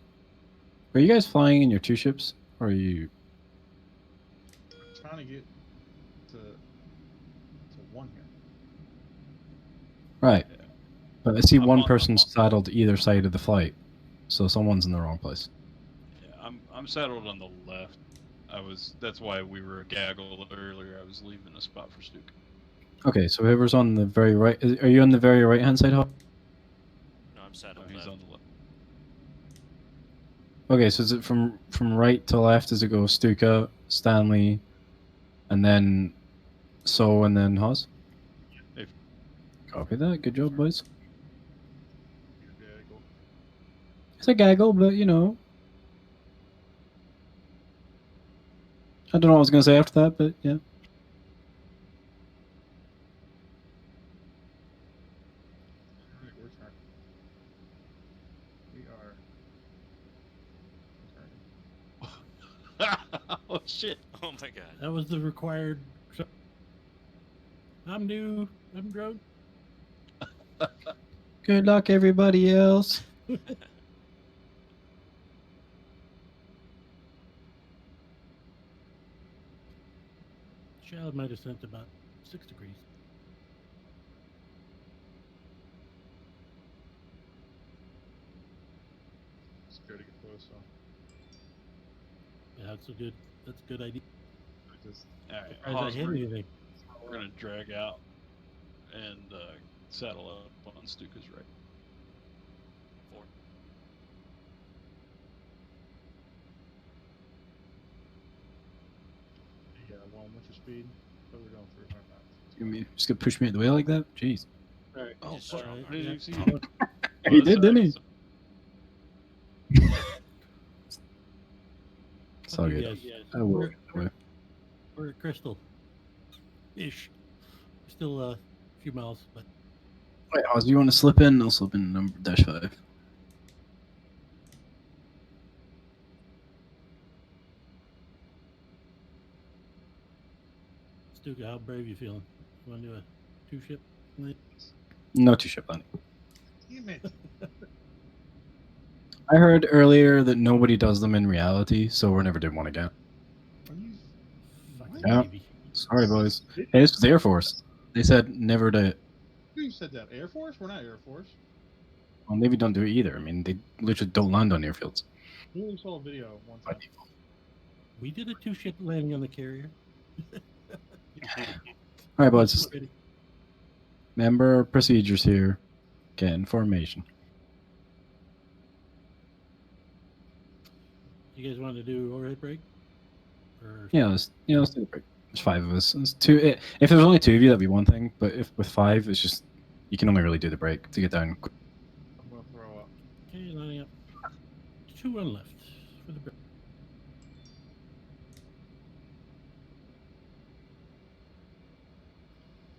Are you guys flying in your 2 ships? Or are you... Trying to get to 1 here. Right. But I see I'm one on- person saddled either side of the flight. So someone's in the wrong place. Yeah, I'm saddled on the left. That's why we were a gaggle earlier. I was leaving a spot for Stuka. Okay, so whoever's on the very right... Are you on the very right-hand side, Hop? No, I'm No, saddled he's left. on the left. Okay, so is it from right to left? Does it go Stuka, Stanley, and then So, and then Haas? If- Copy that. Good job, boys. Gaggle. It's a gaggle, but you know. I don't know what I was going to say after that, but yeah. Alright, we're turning. We are turning. Oh shit! Oh my god. That was the required. I'm new. I'm drunk. Good luck, everybody else. Child might have sent about 6 degrees. Scared to get close, so Yeah, that's a good. That's a good idea. I just All right, Surprised I Haas, hit anything. we're gonna drag out and saddle up on Stuka's right. 4. Yeah, one, what's your speed? What we're going through. All right. Just gonna push me out the way like that? Jeez. All right. Oh, Just fuck. strong Alright, I didn't yeah. even see Oh, you. He did, didn't he? It's all fuck you good. guys. I will. We're at Crystal. Ish. Still a few miles, but Wait, Oz, you want to slip in? I'll slip in number -5. Stuka, how brave you feeling? You want to do a 2-ship night? No 2-ship landing. Damn it. I heard earlier that nobody does them in reality, so we're never doing one again. Are you? Fucking What? Yeah. Navy. Sorry, boys. Hey, this was Air Force. They said never to. Who said that? Air Force? We're not Air Force. Well, Navy don't do it either. I mean, they literally don't land on airfields. We only saw a video one time. We did a 2-ship landing on the carrier. All right, boys. Ready. Member procedures here. Get information. You guys want to do overhead break? Or Yeah, let's do the break. There's 5 of us. It's 2. If there's only 2 of you, that'd be one thing. But if with 5, it's just you can only really do the break to get down. I'm gonna throw up. Okay, lining up. 2 on left for the break.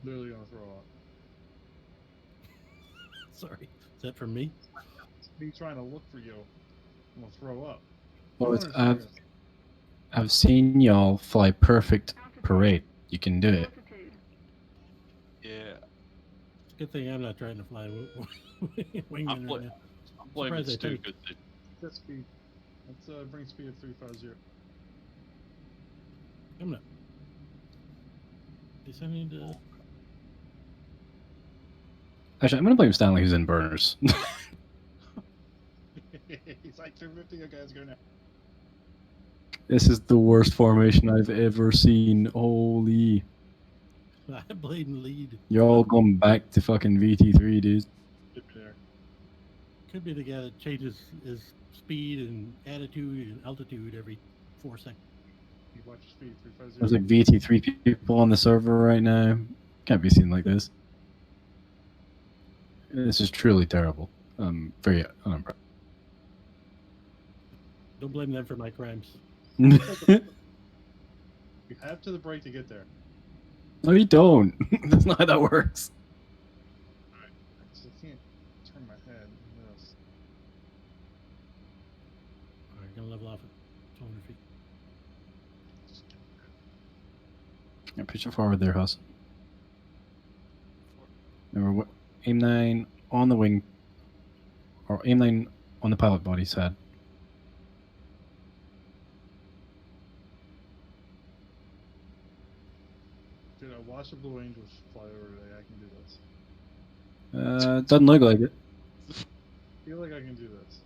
Literally gonna throw up. Sorry, is that from me? Me trying to look for you. I'm gonna throw up. Boys, 200 I've seen y'all fly perfect parade. You can do it. Yeah. Good thing I'm not trying to fly wingman I'm right now. blaming Surprised I think- Stuka. That's speed. Let's bring speed at 350. Coming up. Descending to. Actually, I'm gonna blame Stanley, who's in burners. He's like 250. Okay, let's go now. This is the worst formation I've ever seen. Holy. I blame the lead. You're all going back to fucking VT3, dude. Get me there. Could be the guy that changes his speed and attitude and altitude every 4 seconds. You watch your speed. 350. There's like VT3 people on the server right now. Can't be seen like this. This is truly terrible. I'm very unimpressed. Don't blame them for my crimes. You have to the break to get there. No, you don't. That's not how that works. I just can't turn my head. Yes. Alright, gonna level off at 200 feet. Yeah, push it forward there, Huss. Remember, aim 9 on the wing, or aim 9 on the pilot body's head. Dude, I watched the Blue Angels fly over today. I can do this. Doesn't look like it. I feel like I can do this.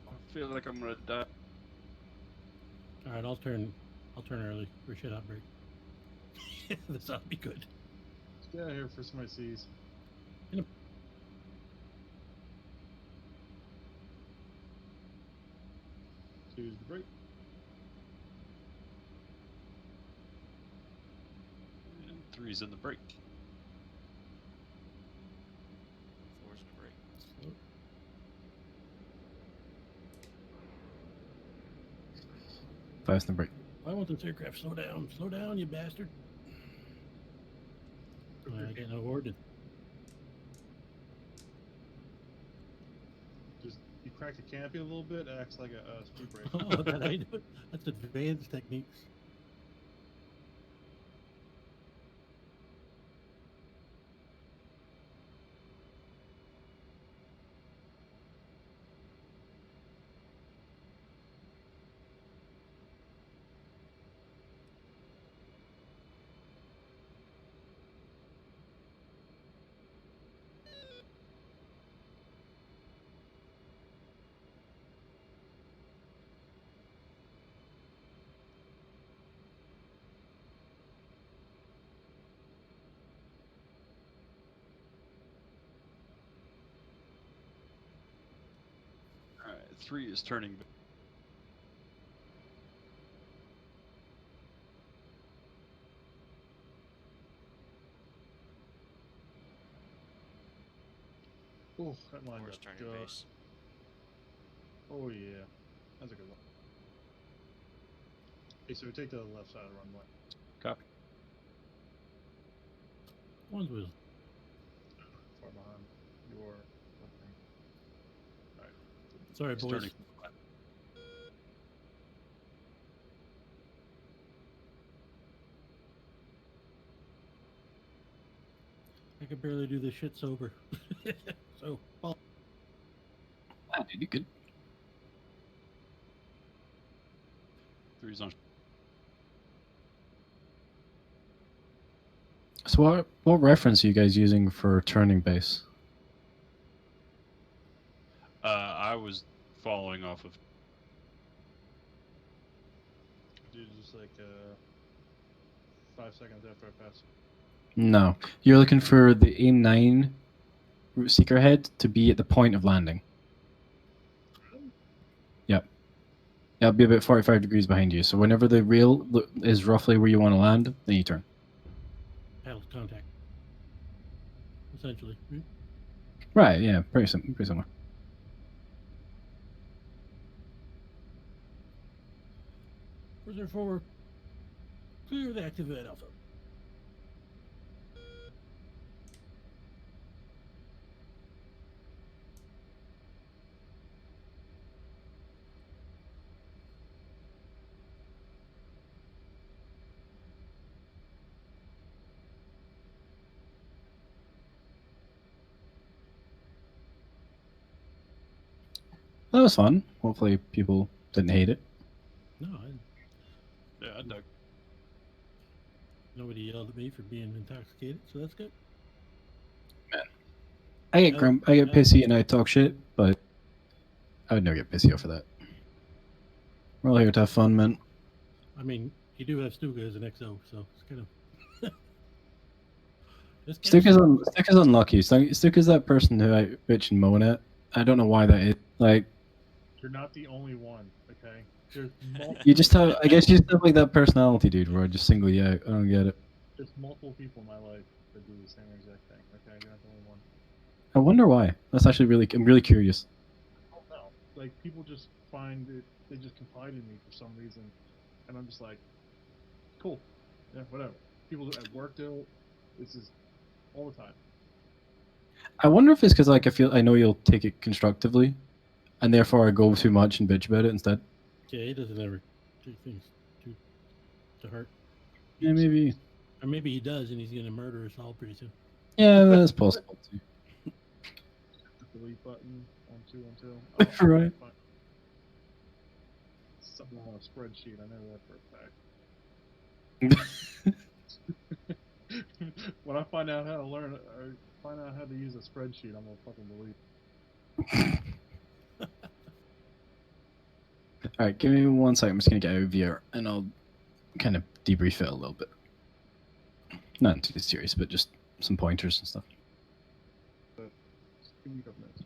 I feel like I'm gonna die. Alright, I'll turn early for shit outbreak. This ought to be good. Let's get out of here for somebody sees. Choose the break. And 3's in the break. 4's in the break. So, 5's in the break. why won't this aircraft slow down? Slow down, you bastard. I get awarded. Just you crack the canopy a little bit. It acts like a speed break. Oh, that I do it. That's advanced techniques. 3 is turning. Oh, that lined Force up turning good. base. Oh yeah, that's a good one. Okay, so we take the left side of the runway. Copy. One's was Far behind your thing. Alright. sorry, It's boys. turning. I could barely do this shit sober. So, well, Ah, dude, you good. 3's on. So what reference are you guys using for turning base? I was following off of. Dude, just like 5 seconds after I pass. No, you're looking for the AIM-9 route seeker head to be at the point of landing. Yep. That'll be about 45 degrees behind you. So whenever the rail is roughly where you want to land, then you turn. paddle contact. Essentially. Right? Right, yeah, pretty similar. Cruiser forward. Clear the active at Alpha. That was fun. Hopefully people didn't hate it. No, Yeah, I dug. nobody yelled at me for being intoxicated, so that's good. I get Oh, I get yeah. pissy and I talk shit, but I would never get pissy over that. We're all here to have fun, man. I mean, you do have Stuka as an XO, so it's kind of. Just Stuka's unlucky. Stuka's that person who I bitch and moan at. I don't know why that is. Like, You're not the only one, okay? There's multiple, you just have, I guess you just have like that personality, dude, where I just single you out. I don't get it. there's multiple people in my life that do the same exact thing, okay? You're not the only one. I wonder why. That's actually I'm really curious. I don't know. Like, people just find it, they just confide in me for some reason. And I'm just like, cool. Yeah, whatever. People at work do it. This is all the time. I wonder if it's because like I know you'll take it constructively, and therefore I go too much and bitch about it instead. Yeah, he doesn't ever take things too to heart. Yeah, maybe. Or maybe he does, and he's going to murder us all pretty soon. Yeah, that's possible too. The delete button, 1, 2, 1, 2. Right. Fine. Something on a spreadsheet. I know that for a fact. When I find out how to learn or find out how to use a spreadsheet, I'm gonna fucking delete. All right, give me 1 second. I'm just gonna get out of here, and I'll kind of debrief it a little bit. Not too serious, but just some pointers and stuff. Give me a couple minutes.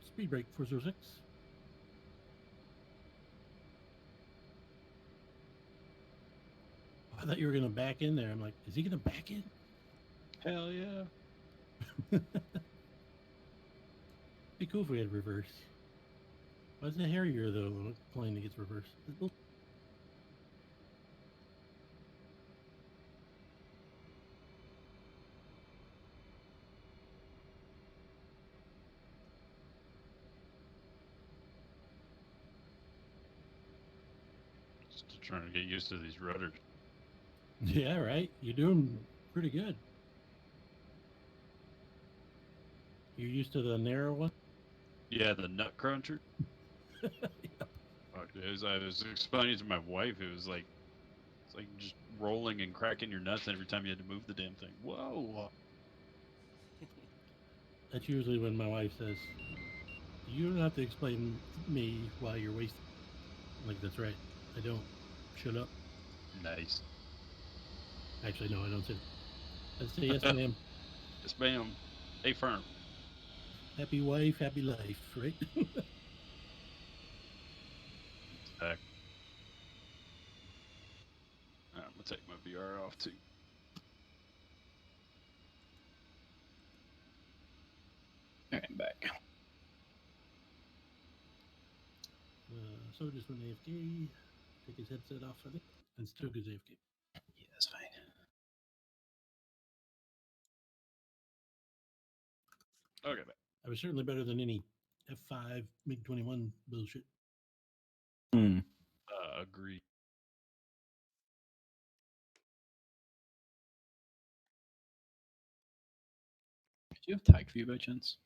Speed break 406. I thought you were going to back in there. I'm like, is he going to back in? Hell yeah. Be cool if we had reverse. Why is it Harrier, though, plane that gets reverse? Still trying to get used to these rudders. Yeah, right. You're doing pretty good. You're used to the narrow one? Yeah, the nut cruncher. Fuck, I was explaining to my wife, it was like, it's like just rolling and cracking your nuts every time you had to move the damn thing. Whoa. That's usually when my wife says, "You don't have to explain to me why you're wasting." I'm like, that's right. I don't. Shut up. Nice. Actually, no, I don't say that. I say, yes, ma'am. Yes, ma'am. Hey, firm. Happy wife, happy life, right? Back. I'm gonna take my VR off too. All right, I'm back. So just went AFK. Take his headset off, I think, and still goes AFK. Yeah, that's fine. Okay, back. I was certainly better than any F5 MiG 21 bullshit. Hmm. Agree. Do you have tag view by chance?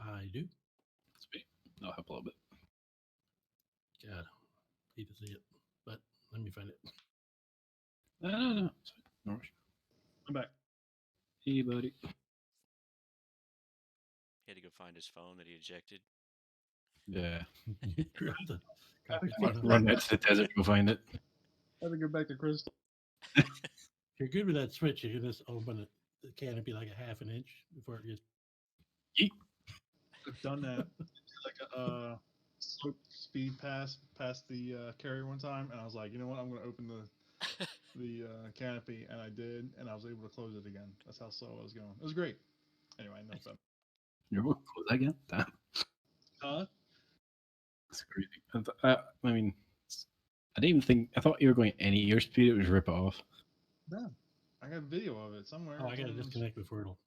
I do. Sweet. That'll help a little bit. God, hate to see it, but let me find it. No. It's fine. No rush. I'm back. Hey, buddy. He had to go find his phone that he ejected. Yeah. Grab the cockpit Run- phone. Run out to the desert, go find it. I had to go back to Chris. If you're good with that switch, you can just open it, the canopy like a half an inch before it gets. I've done that. Like a slope speed pass past the carrier one time, and I was like, you know what? I'm going to open the canopy, and I did, and I was able to close it again. That's how slow I was going. It was great. Anyway, enough about. You're welcome. Close that again. Damn. Huh? That's crazy. I mean, I didn't even think. I thought you were going any airspeed. It would rip it off. No, I got video of it somewhere. Oh, I It's gotta on- disconnect before it'll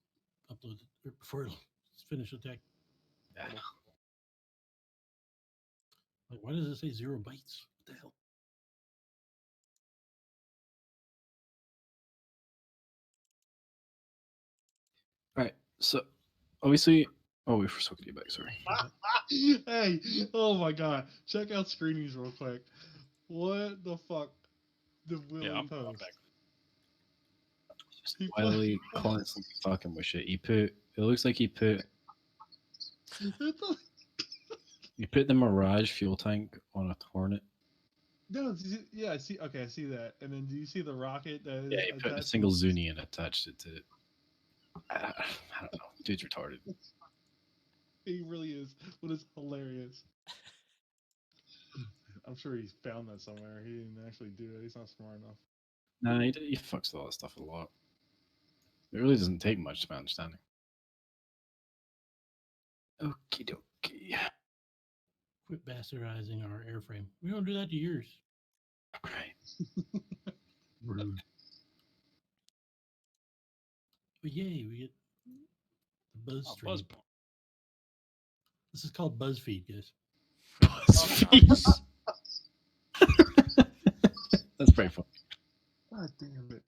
upload it, or before it'll finish the tag. Yeah. Like, why does it say 0 bytes? What the hell? All right. So, obviously, oh, we forgot to get back. Sorry. Hey, oh my god! Check out screenings real quick. What the fuck did Willie Yeah, I'm post? back. Just He put- wildly constantly fucking with shit. He put. It looks like he put the Mirage fuel tank on a Hornet. No, yeah, I see. Okay, I see that. And then, do you see the rocket that is Yeah, he put a attached? single Zuni and attached it to. I don't know. Dude's retarded. He really is. What is hilarious? I'm sure he's found that somewhere. He didn't actually do it. He's not smart enough. Nah, he fucks with all that stuff a lot. It really doesn't take much to my understanding. Okie dokie. Quit bastardizing our airframe. We don't do that to yours. Right. Rude. But yay, we get the buzz Oh, stream. buzz. This is called BuzzFeed, guys. BuzzFeed. That's pretty fun. God damn it!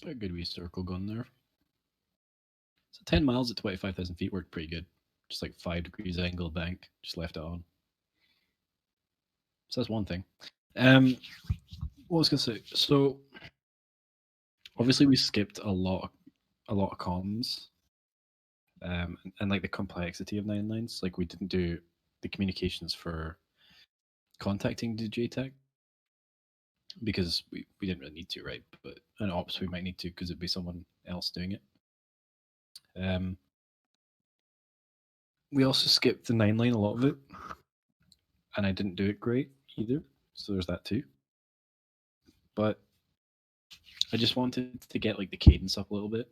A good wee circle gun there. So 10 miles at 25,000 feet worked pretty good. Just like 5 degrees angle bank. Just left it on. So that's one thing. What was I gonna say? So obviously we skipped a lot of comms. And like the complexity of 9 lines. Like we didn't do the communications for contacting the JTAC because we didn't really need to, right? But an ops we might need to because it'd be someone else doing it. We also skipped the 9 line, a lot of it, and I didn't do it great either. So there's that too. But I just wanted to get like the cadence up a little bit,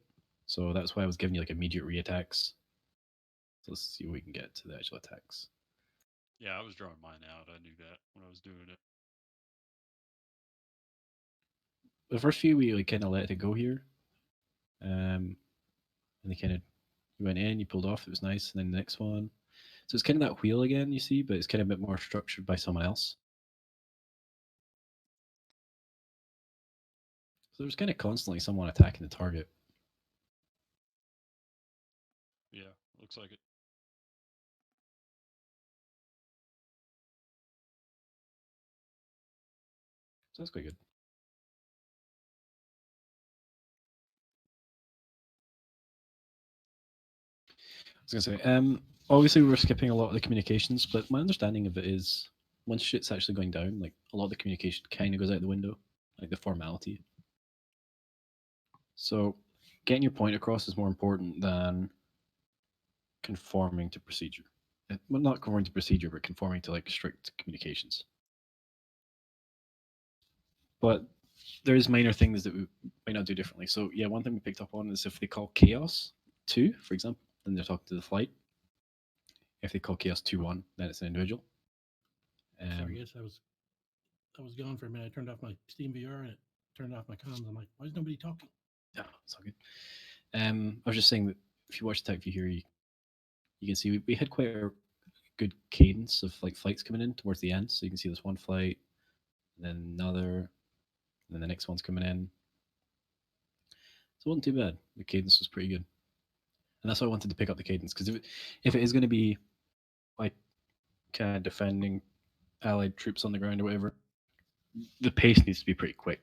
so that's why I was giving you like immediate reattacks. So let's see if we can get to the actual attacks. Yeah, I was drawing mine out. I knew that when I was doing it. The first few we like kind of let it go here, and they kind of you went in, you pulled off, it was nice, and then the next one. So it's kind of that wheel again, you see, but it's kind of a bit more structured by someone else. So there's kind of constantly someone attacking the target. Yeah, looks like it. So that's quite good. was gonna say, obviously we're skipping a lot of the communications, but my understanding of it is once shit's actually going down, like a lot of the communication kind of goes out the window, like the formality. So getting your point across is more important than conforming to procedure. Well, not conforming to procedure, but conforming to like strict communications. But there's minor things that we might not do differently. So yeah, one thing we picked up on is if they call chaos 2, for example, then they're talking to the flight. If they call chaos 2-1, then it's an individual. Sorry, guys, I was gone for a minute. I turned off my Steam VR and it turned off my comms. I'm like, why is nobody talking? Yeah, it's all good. I was just saying that if you watch the tech view here, you can see we had quite a good cadence of like flights coming in towards the end. So you can see this one flight, and then another, and then the next one's coming in. So it wasn't too bad. The cadence was pretty good, and that's why I wanted to pick up the cadence because if it is going to be like kind of defending allied troops on the ground or whatever, the pace needs to be pretty quick.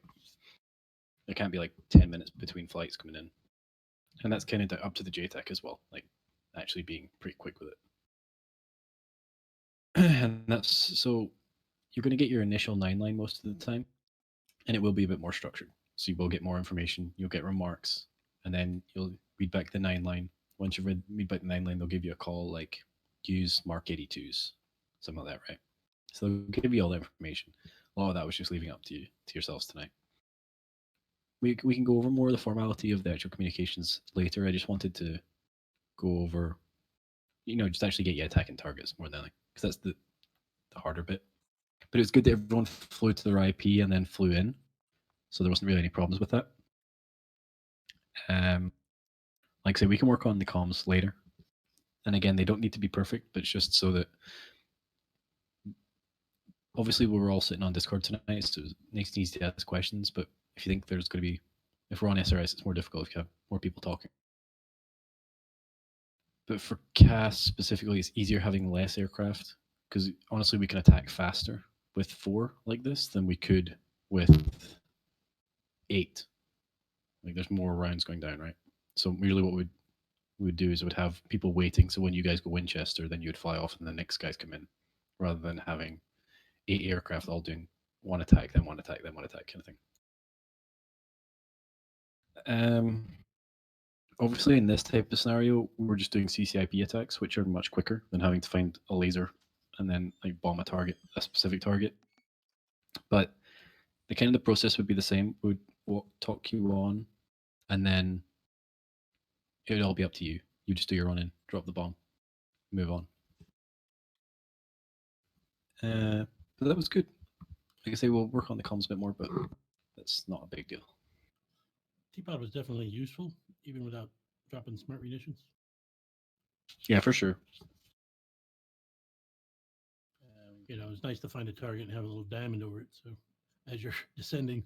There can't be like 10 minutes between flights coming in, and that's kind of up to the JTAC as well, like actually being pretty quick with it. And that's so you're going to get your initial 9 line most of the time, and it will be a bit more structured. So you will get more information, you'll get remarks, and then you'll read back the 9 line. Once you've read back the 9 line, they'll give you a call like use Mark 82s, something like that, right? So they'll give you all the information. A lot of that was just leaving up to you, to yourselves tonight. We can go over more of the formality of the actual communications later. I just wanted to go over, just actually get you attacking targets more than anything, because that's the harder bit. But it was good that everyone flew to their IP and then flew in, so there wasn't really any problems with that. Like I say, we can work on the comms later, and again, they don't need to be perfect, but it's just so that obviously we're all sitting on Discord tonight, so it makes it easy to ask questions. But if you think there's going to be, if we're on SRS, it's more difficult if you have more people talking. But for CAS specifically, it's easier having less aircraft because honestly, we can attack faster with 4 like this than we could with 8. Like there's more rounds going down, right? So really, what we would do is would have people waiting. So when you guys go Winchester, then you would fly off, and the next guys come in, rather than having 8 aircraft all doing one attack, then one attack, then one attack kind of thing. Obviously, in this type of scenario, we're just doing CCIP attacks, which are much quicker than having to find a laser and then like bomb a specific target. But the kind of the process would be the same. We would talk you on, and then it would all be up to you. You just do your run in, drop the bomb, move on. But that was good. Like I say, we'll work on the comms a bit more, but that's not a big deal. Teapot was definitely useful, even without dropping smart munitions. Yeah, for sure. It's nice to find a target and have a little diamond over it. So as you're descending,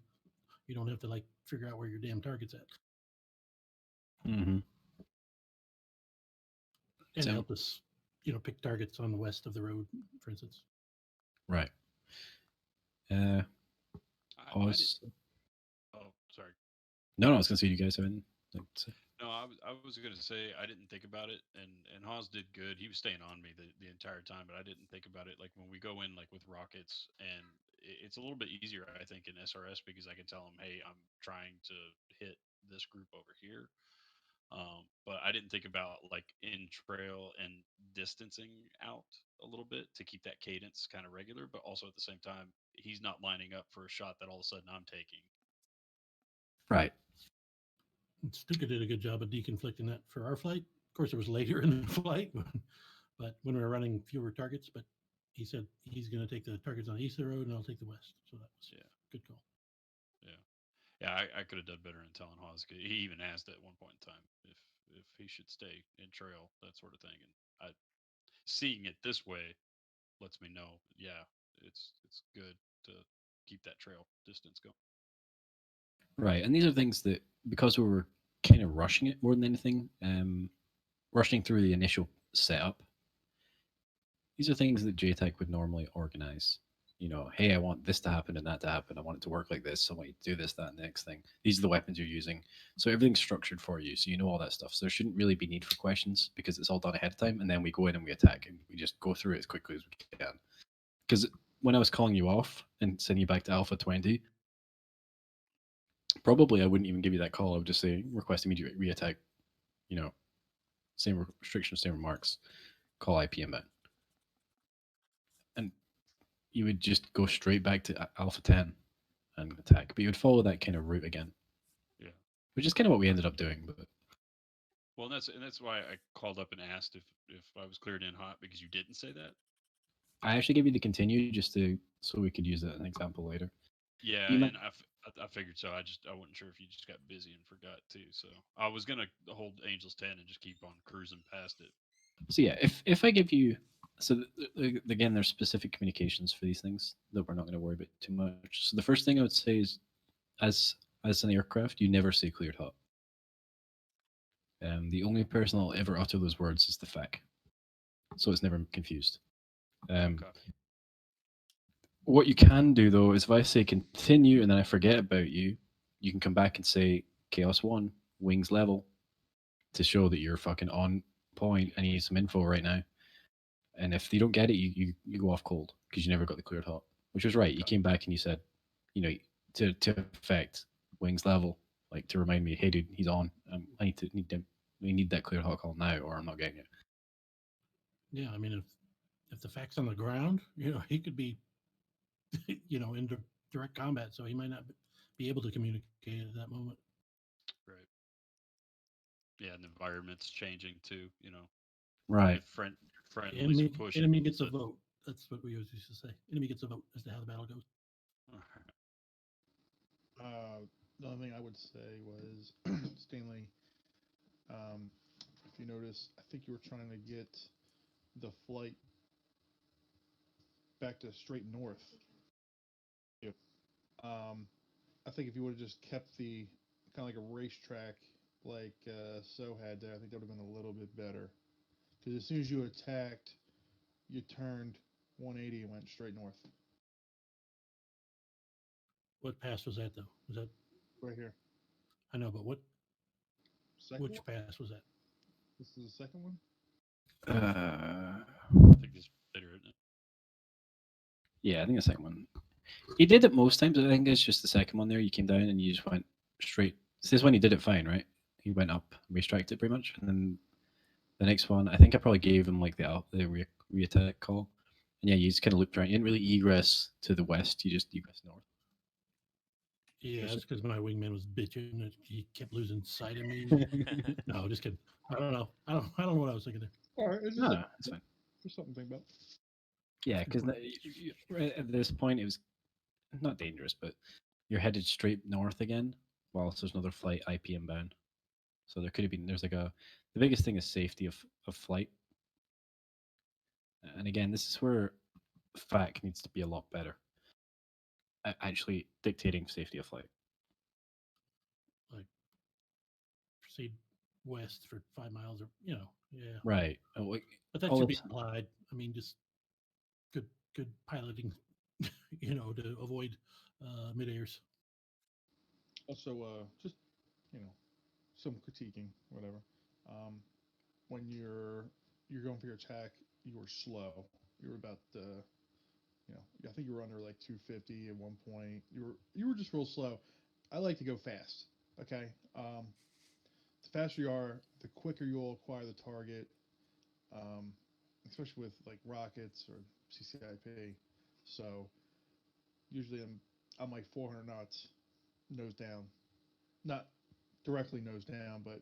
you don't have to like figure out where your damn target's at. Mm-hmm. And So- help us, pick targets on the west of the road, for instance. Right. I Oz. oh, sorry. No, I was gonna say you guys have anything to say. No, I was gonna say I didn't think about it, and Haas did good. He was staying on me the entire time, but I didn't think about it. Like when we go in like with rockets, and it's a little bit easier, I think, in SRS because I can tell him, hey, I'm trying to hit this group over here. But I didn't think about like in trail and distancing out a little bit to keep that cadence kind of regular, but also at the same time, he's not lining up for a shot that all of a sudden I'm taking. Right. Stuka did a good job of deconflicting that for our flight. Of course, it was later in the flight, but when we were running fewer targets, but he said he's going to take the targets on the east of the road and I'll take the west. So that was good call. Yeah, I could have done better in telling Haas. He even asked at one point in time if he should stay in trail, that sort of thing. And seeing it this way lets me know, yeah, it's good to keep that trail distance going. Right. And these are things that because we were kind of rushing it more than anything, rushing through the initial setup. These are things that JTAC would normally organize. hey, I want this to happen and that to happen. I want it to work like this. I want you to do this, that, and the next thing. These are the weapons you're using. So everything's structured for you. So you know all that stuff. So there shouldn't really be need for questions because it's all done ahead of time. And then we go in and we attack and we just go through it as quickly as we can. Because when I was calling you off and sending you back to Alpha 20, probably I wouldn't even give you that call. I would just say request immediate reattack, you know, same restrictions, same remarks, call IPM in. And you would just go straight back to Alpha 10 and attack. But you would follow that kind of route again, Yeah. which is kind of what we ended up doing. But Well, and that's why I called up and asked if I was cleared in hot because you didn't say that. I actually gave you the continue just to so we could use it as an example later. Yeah, You might, and I figured so. I wasn't sure if you just got busy and forgot too. So I was gonna hold Angels 10 and just keep on cruising past it. so yeah, if I give you so again, there's specific communications for these things that we're not going to worry about too much. So the first thing I would say is, as an aircraft, you never say cleared hot. The only person that'll ever utter those words is the FAC, so it's never confused. Okay. What you can do though is if I say continue and then I forget about you, you can come back and say Chaos One, wings level, to show that you're fucking on point. I need some info right now. And if you don't get it, you go off cold because you never got the cleared hot, which was right. You Okay. came back and you said, to affect wings level, like to remind me, hey dude, he's on. We need that cleared hot call now, or I'm not getting it. Yeah, I mean, if the fact's on the ground, he could be, in direct combat, so he might not be able to communicate at that moment. Right. Yeah, and the environment's changing too. Right. Your friendlies are Enemy pushing. enemy gets a So, vote. That's what we always used to say. Enemy gets a vote as to how the battle goes. The only thing I would say was Stanley. Um, if you notice, I think you were trying to get the flight back to straight north. Yep. I think if you would have just kept the kind of like a racetrack like So had there, I think that would have been a little bit better. Because as soon as you attacked, you turned 180 and went straight north. What pass was that though? Was that Right here. I know, but Second which one? pass was that? This is the second one? I think this later, isn't it? Yeah, I think the second one. He did it most times. I think it's just the second one there. You came down and you just went straight. So this one he did it fine, right? He went up, restracted it pretty much, and then the next one, I think I probably gave him like the re-attack call, and yeah, you just kind of looped around. You didn't really egress to the west. You just egress north. Yeah, that's because my wingman was bitching. And he kept losing sight of me. No, just kidding. I don't know. I don't know what I was thinking there. All right, it's No, just no, it's fine. just something to think about. Yeah, because right at this point it was not dangerous, but you're headed straight north again, whilst there's another flight IPM bound. So there could have been the biggest thing is safety of flight. And again, this is where FAC needs to be a lot better at actually dictating safety of flight. Like proceed west for 5 miles, or yeah. Right. But that all should be this- applied. I mean, just good piloting, to avoid mid airs. Also, just you know, some critiquing, whatever. Um, when you're going for your attack, you were slow. You were about I think you were under like 250 at one point. You were just real slow. I like to go fast. Okay. The faster you are, the quicker you'll acquire the target. Um, especially with like rockets or CCIP. So usually I'm like 400 knots nose down, not directly nose down, but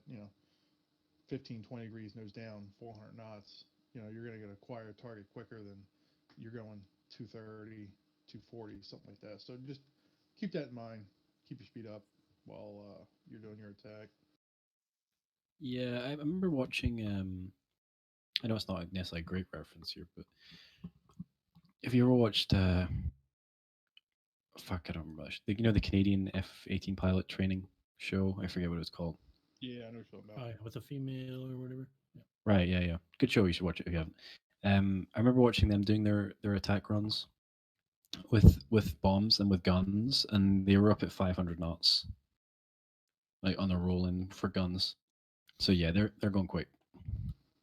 15, 20 degrees nose down, 400 knots. You're going to get acquire a target quicker than you're going 230, 240, something like that. So just keep that in mind. Keep your speed up while you're doing your attack. Yeah, I remember watching. I know it's not necessarily a great reference here, but have you ever watched? Fuck, I don't remember. The Canadian F-18 pilot training show. I forget what it was called. Yeah, I know what you're talking about. With a female or whatever. Yeah. Right. Yeah. Yeah. Good show. You should watch it if you haven't. I remember watching them doing their attack runs, with bombs and with guns, and they were up at 500 knots, like on a rolling for guns. So yeah, they're going quick.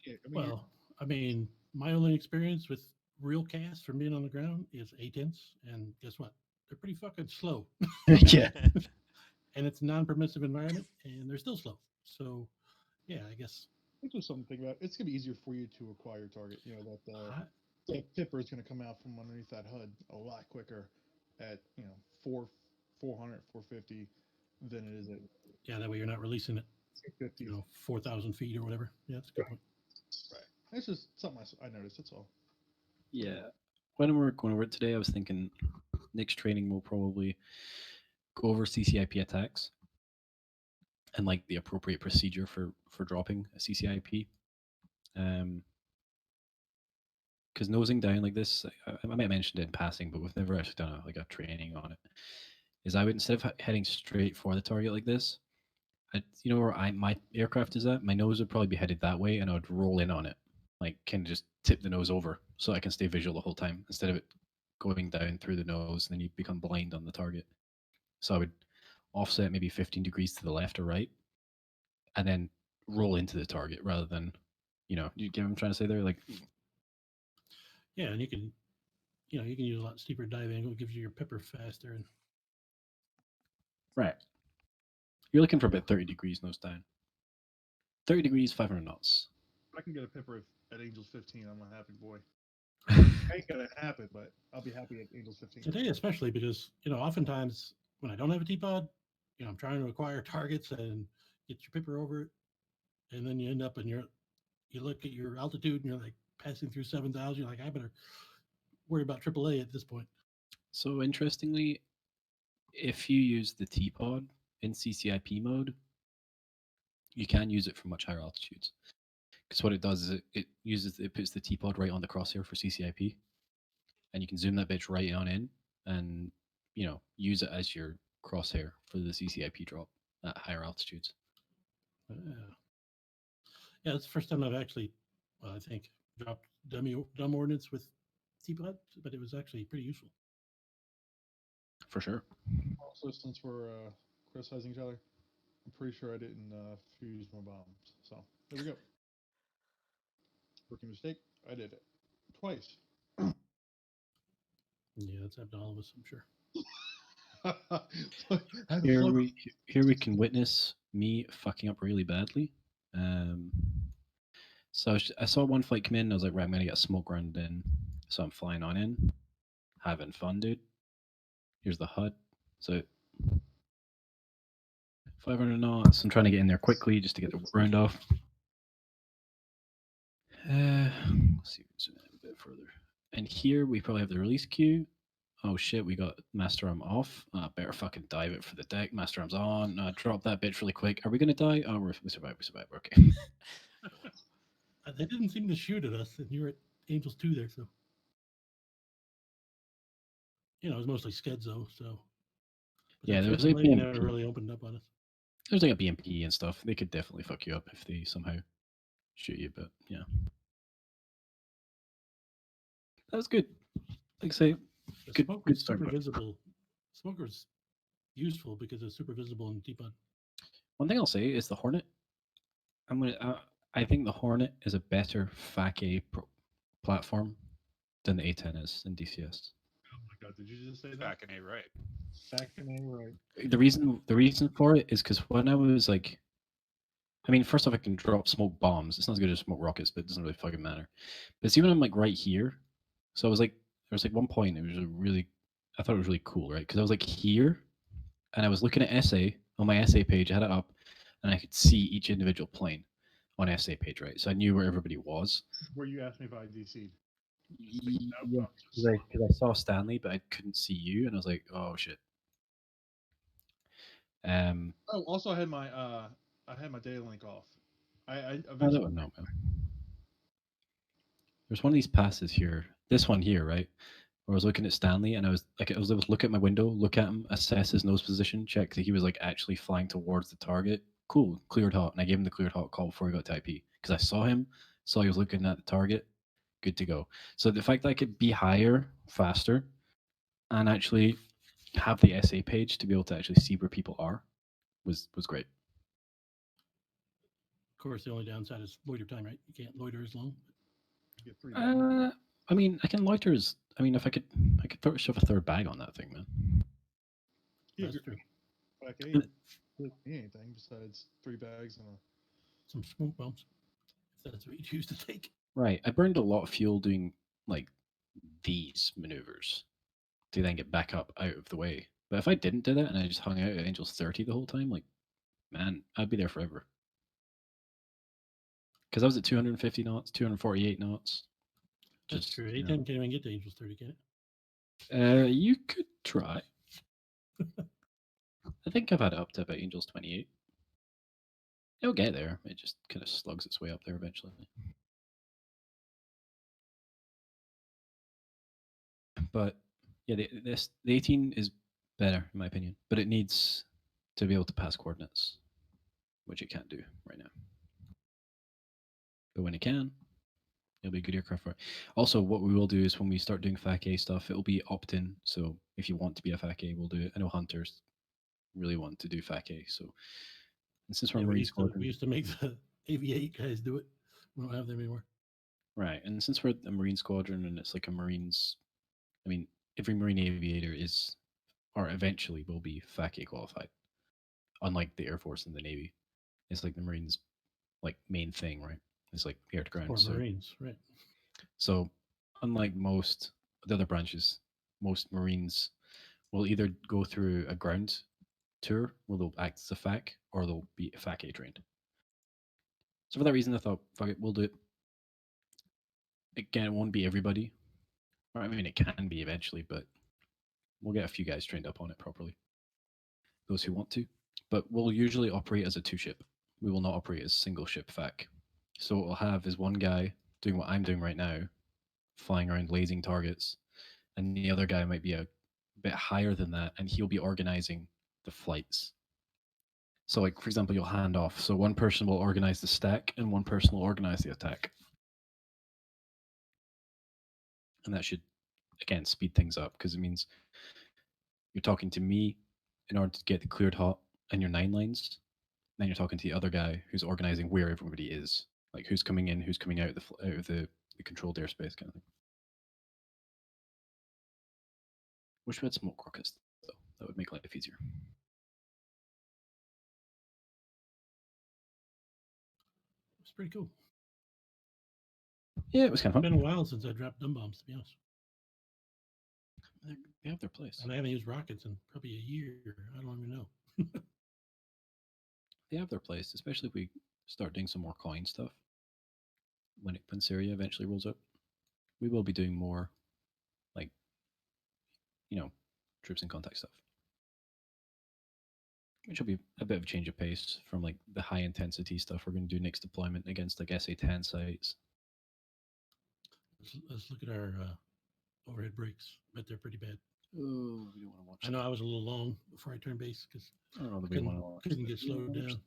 Yeah, I mean, Well, I mean, my only experience with real cast from being on the ground is A-10s, and guess what? They're pretty fucking slow. Yeah. And it's a non-permissive environment, and they're still slow. So, yeah, I guess it's just something to think about. It's gonna be easier for you to acquire your target. You know that I, that pipper is gonna come out from underneath that HUD a lot quicker at 400, 450 than it is at yeah, that way you're not releasing it, 250. 4,000 feet or whatever. Yeah, that's a good point. Right. It's just something I noticed. That's all. Yeah. When we're going over it today, I was thinking next training we'll probably go over CCIP attacks and like the appropriate procedure for dropping a CCIP. Because nosing down like this, I might have mentioned it in passing, but we've never actually done a training on it. Is I would, instead of heading straight for the target like this, you know where my aircraft is at, my nose would probably be headed that way, and I would roll in on it, like kind of just tip the nose over, so I can stay visual the whole time instead of it going down through the nose, and then you become blind on the target. So I would offset maybe 15 degrees to the left or right, and then roll into the target rather than, you get what I'm trying to say there, like. Yeah, and you can use a lot steeper dive angle. It gives you your pipper faster. And Right. You're looking for about 30 degrees nose down. 30 degrees, 500 knots. If I can get a pipper at Angels 15, I'm a happy boy. Ain't gonna happen, but I'll be happy at Angels 15. today, especially because, oftentimes when I don't have a T-pod, I'm trying to acquire targets and get your pipper over it. And then you end up and you look at your altitude and you're like passing through 7,000. You're like, I better worry about AAA at this point. So interestingly, if you use the T-pod in CCIP mode, you can use it for much higher altitudes. Because what it does is it puts the T-pod right on the crosshair for CCIP, and you can zoom that bitch right on in, and use it as your crosshair for the CCIP drop at higher altitudes. Yeah, it's the first time I've actually, well, I think, dropped dumb ordnance with T-pod, but it was actually pretty useful. For sure. Also, since we're criticizing each other, I'm pretty sure I didn't fuse my bombs. So there we go. Rookie mistake. I did it twice. Yeah, that's happened to all of us, I'm sure. Here we can witness me fucking up really badly. So I saw one flight come in. I was like, right, I'm gonna get a smoke round in. So I'm flying on in, having fun, dude. Here's the HUD. So 500 knots. I'm trying to get in there quickly just to get the round off. Let's see if we can zoom in a bit further. And here we probably have the release queue. Oh shit, we got master arm off. Better fucking dive it for the deck. Master arm's on. Drop that bitch really quick. Are we gonna die? Oh, we survived. We survived. Okay. They didn't seem to shoot at us, and you were at Angels 2 there, so. It was mostly Skedzo, so. But Yeah, there was a AAA never BMP. really opened up on us. There's like a BMP and stuff. They could definitely fuck you up if they somehow shoot you, but yeah. That was good. Like I say, The good, smoke good was start. super But visible. Smoke was useful because it's super visible in T-pod. one thing I'll say is the Hornet. I think the Hornet is a better FAC-A platform than the A10 is in DCS. Oh my god, did you just say that? Back in A right. Back in A right. The reason for it is because when I was like, I mean, first off, I can drop smoke bombs. It's not as good as smoke rockets, but it doesn't really fucking matter. But see, when I'm like right here, so I was like, there was like one point, it was I thought it was really cool, right? Because I was like here, and I was looking at SA on my SA page. I had it up, and I could see each individual plane on SA page, right? So I knew where everybody was. Where you asked me if I DC'd. Yeah, because I saw Stanley, but I couldn't see you, and I was like, oh shit. Oh, also I had my data link off. I I eventually don't know, man. There's one of these passes here. This one here, right? Where I was looking at Stanley, and I was able to look at my window, look at him, assess his nose position, check that he was like actually flying towards the target. Cool, cleared hot, and I gave him the cleared hot call before he got to IP because I saw him, saw he was looking at the target. Good to go. So the fact that I could be higher, faster, and actually have the SA page to be able to actually see where people are was great. Of course, the only downside is loiter time, right? You can't loiter as long. You get 3 bags. I mean, I can loiter as. I mean, if I could shove a third bag on that thing, man. Yeah, That's true. Pack A doesn't mean anything besides 3 bags and a. Some smoke bombs, if that's what you choose to take. Right. I burned a lot of fuel doing like these maneuvers to then get back up out of the way. But if I didn't do that and I just hung out at Angels 30 the whole time, like, man, I'd be there forever. Because I was at 250 knots, 248 knots. That's Just, true. you A10 can't even get to Angels 30, can it? You could try. I think I've had it up to about Angels 28. It'll get there. It just kind of slugs its way up there eventually. But yeah, the 18 is better in my opinion, but it needs to be able to pass coordinates, which it can't do right now. But when it can, it'll be a good aircraft for it. Also, what we will do is when we start doing FAC-A stuff, it'll be opt-in. So if you want to be a FAC-A, we'll do it. I know hunters really want to do FAC-A. So, and since we're Yeah, Marine Squadron, we used to make the AV8 guys do it. We don't have them anymore. right? And since we're a Marine Squadron and it's like a Marines, I mean, every Marine aviator is, or eventually will be FAC-A qualified. Unlike the Air Force and the Navy, it's like the Marines, like main thing, right? It's like air to ground. Or So, Marines, right? so unlike most the other branches, most Marines will either go through a ground tour where they'll act as a FAC or they'll be FAC-A trained. So for that reason, I thought, fuck it, we'll do it. Again, it won't be everybody. Or, I mean, it can be eventually, but we'll get a few guys trained up on it properly. Those who want to. But we'll usually operate as a 2-ship. We will not operate as single ship FAC. So what we'll have is one guy doing what I'm doing right now, flying around lasing targets, and the other guy might be a bit higher than that, and he'll be organizing the flights. So, like for example, you'll hand off. So one person will organize the stack, and one person will organize the attack, and that should again speed things up because it means you're talking to me in order to get the cleared hot and your 9 lines. Then you're talking to the other guy who's organizing where everybody is, like who's coming in, who's coming out of the controlled airspace kind of thing. Wish we had smoke rockets though. That would make life easier. It's pretty cool. Yeah, it was kind of It's been a fun. while since I dropped dumb bombs, to be honest. They have their place. And I haven't used rockets in probably a year. I don't even know. They have their place, especially if we start doing some more coin stuff. When Syria eventually rolls out, we will be doing more, like, troops in contact stuff, which will be a bit of a change of pace from like the high intensity stuff we're going to do next deployment against like SA-10 sites. Let's look at our overhead brakes. Bet they're pretty bad. Oh, we don't want to watch. I know I was a little long before I turned base because I don't know that I we want to watch. couldn't get slowed down.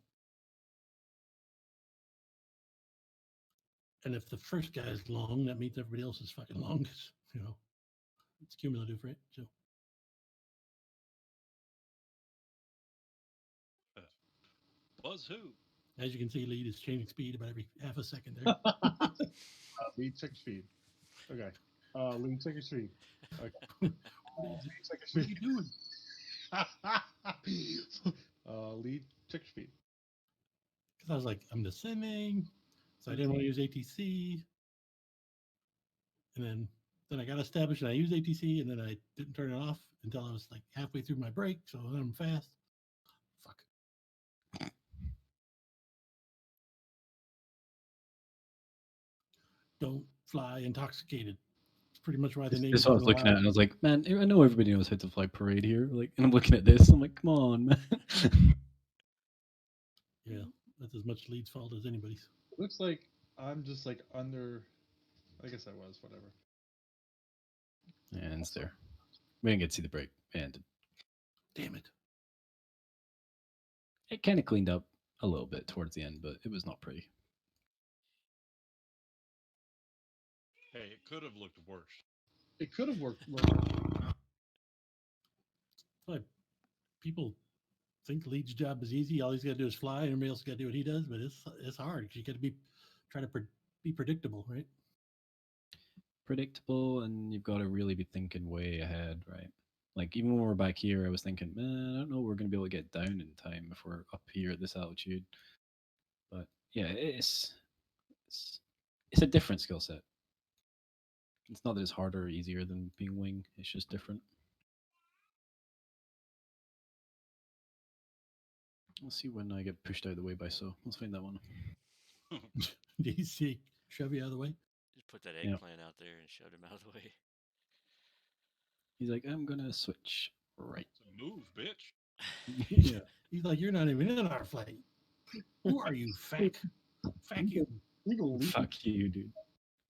And if the first guy's long, that means everybody else is fucking long because, it's cumulative, right? So Buzz who? as you can see, lead is changing speed about every half a second there. Lead check speed. Okay. Lead check speed. Okay. What Lead check are speed. you doing? Lead check speed. Because I was like, I'm descending, so I didn't want to use ATC. And then I got established and I used ATC, and then I didn't turn it off until I was like halfway through my break. So then I'm fast. Fuck. Don't fly intoxicated. It's pretty much why the name. This is what I was looking at, and I was like, man, I know everybody knows how to fly parade here. Like, and I'm looking at this, I'm like, come on, man. Yeah, that's as much lead's fault as anybody's. It looks like I'm just like under. I guess I was, whatever. And it's there. We didn't get to see the break. And Damn it. it kind of cleaned up a little bit towards the end, but it was not pretty. Hey, it could have looked worse. It could have worked. That's why people think the lead's job is easy. All he's got to do is fly, and everybody else got to do what he does. But it's hard. You got to be try to be predictable, right? Predictable, and you've got to really be thinking way ahead, right? Like even when we're back here, I was thinking, man, I don't know, we're going to be able to get down in time if we're up here at this altitude. But yeah, it's, it's a different skill set. It's not that it's harder or easier than being wing. It's just different. Let's see when I get pushed out of the way by so. Let's find that one. DC shove you out of the way. Just put that Yeah. eggplant out there and showed him out of the way. He's like, I'm gonna switch right. It's a move, bitch. Yeah. He's like, you're not even in our flight. Who are you, feck? Feck you. You go leap. Fuck you, dude.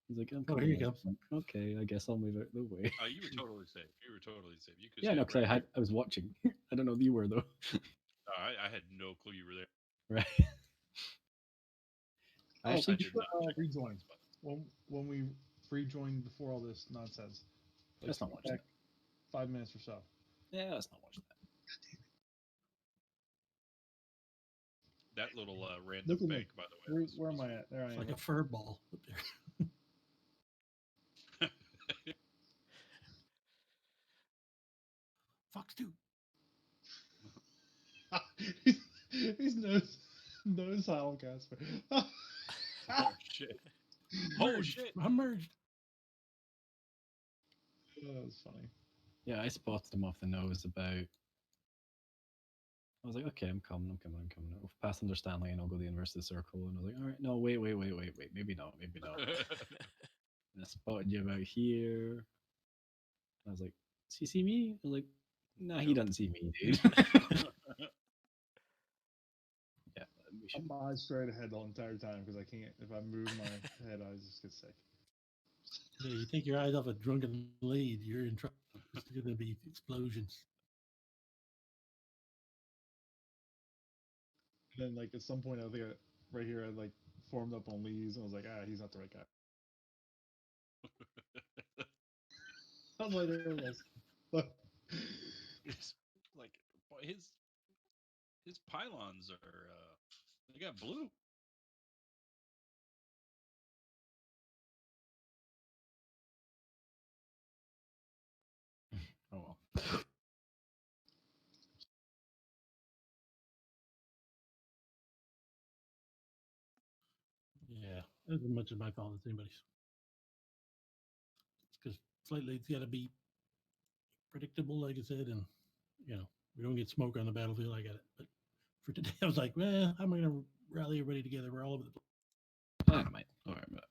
He's like, I'm Oh, coming. here you out." I'm like, okay, I guess I'll move out the way. Oh, you were totally safe. You were totally safe. You could. Yeah, no, because I was watching. I don't know if you were though. I had no clue you were there. Right. I Oh, actually I did not check the rejoin. spots. When we rejoined before all this nonsense. let's not watch that. 5 minutes or so. Yeah, let's not watch that. That little random Look at me. bank, by the way. Where am I at? There I It's am. like a fur ball up there. Fox 2. He's nose Howell Casper. Oh shit! Oh shit! I'm merged. Oh, that was funny. Yeah, I spotted him off the nose about. I was like, okay, I'm coming. I'll pass under Stanley and I'll go the inverse of the circle. And I was like, all right, no, wait. Maybe not. And I spotted you about here. And I was like, does he see me? I was like, nah, he doesn't see me, dude. Yeah, we should. I'm eyes straight ahead the entire time because I can't. If I move my head, I just get sick. Yeah, you take your eyes off a drunken lead, you're in trouble. There's going to be explosions. And then, like at some point, I think right here, I like formed up on Lee's, and I was like, he's not the right guy. I was like, there it was. Look. It's like his pylons are they got blue. Oh well. Yeah, that's as much as my fault as anybody's. Because flight lead's got to be predictable, like I said, and we don't get smoke on the battlefield. I get it, but for today, I was like, well, I'm going to rally everybody together. We're all over the place. I might. All right, but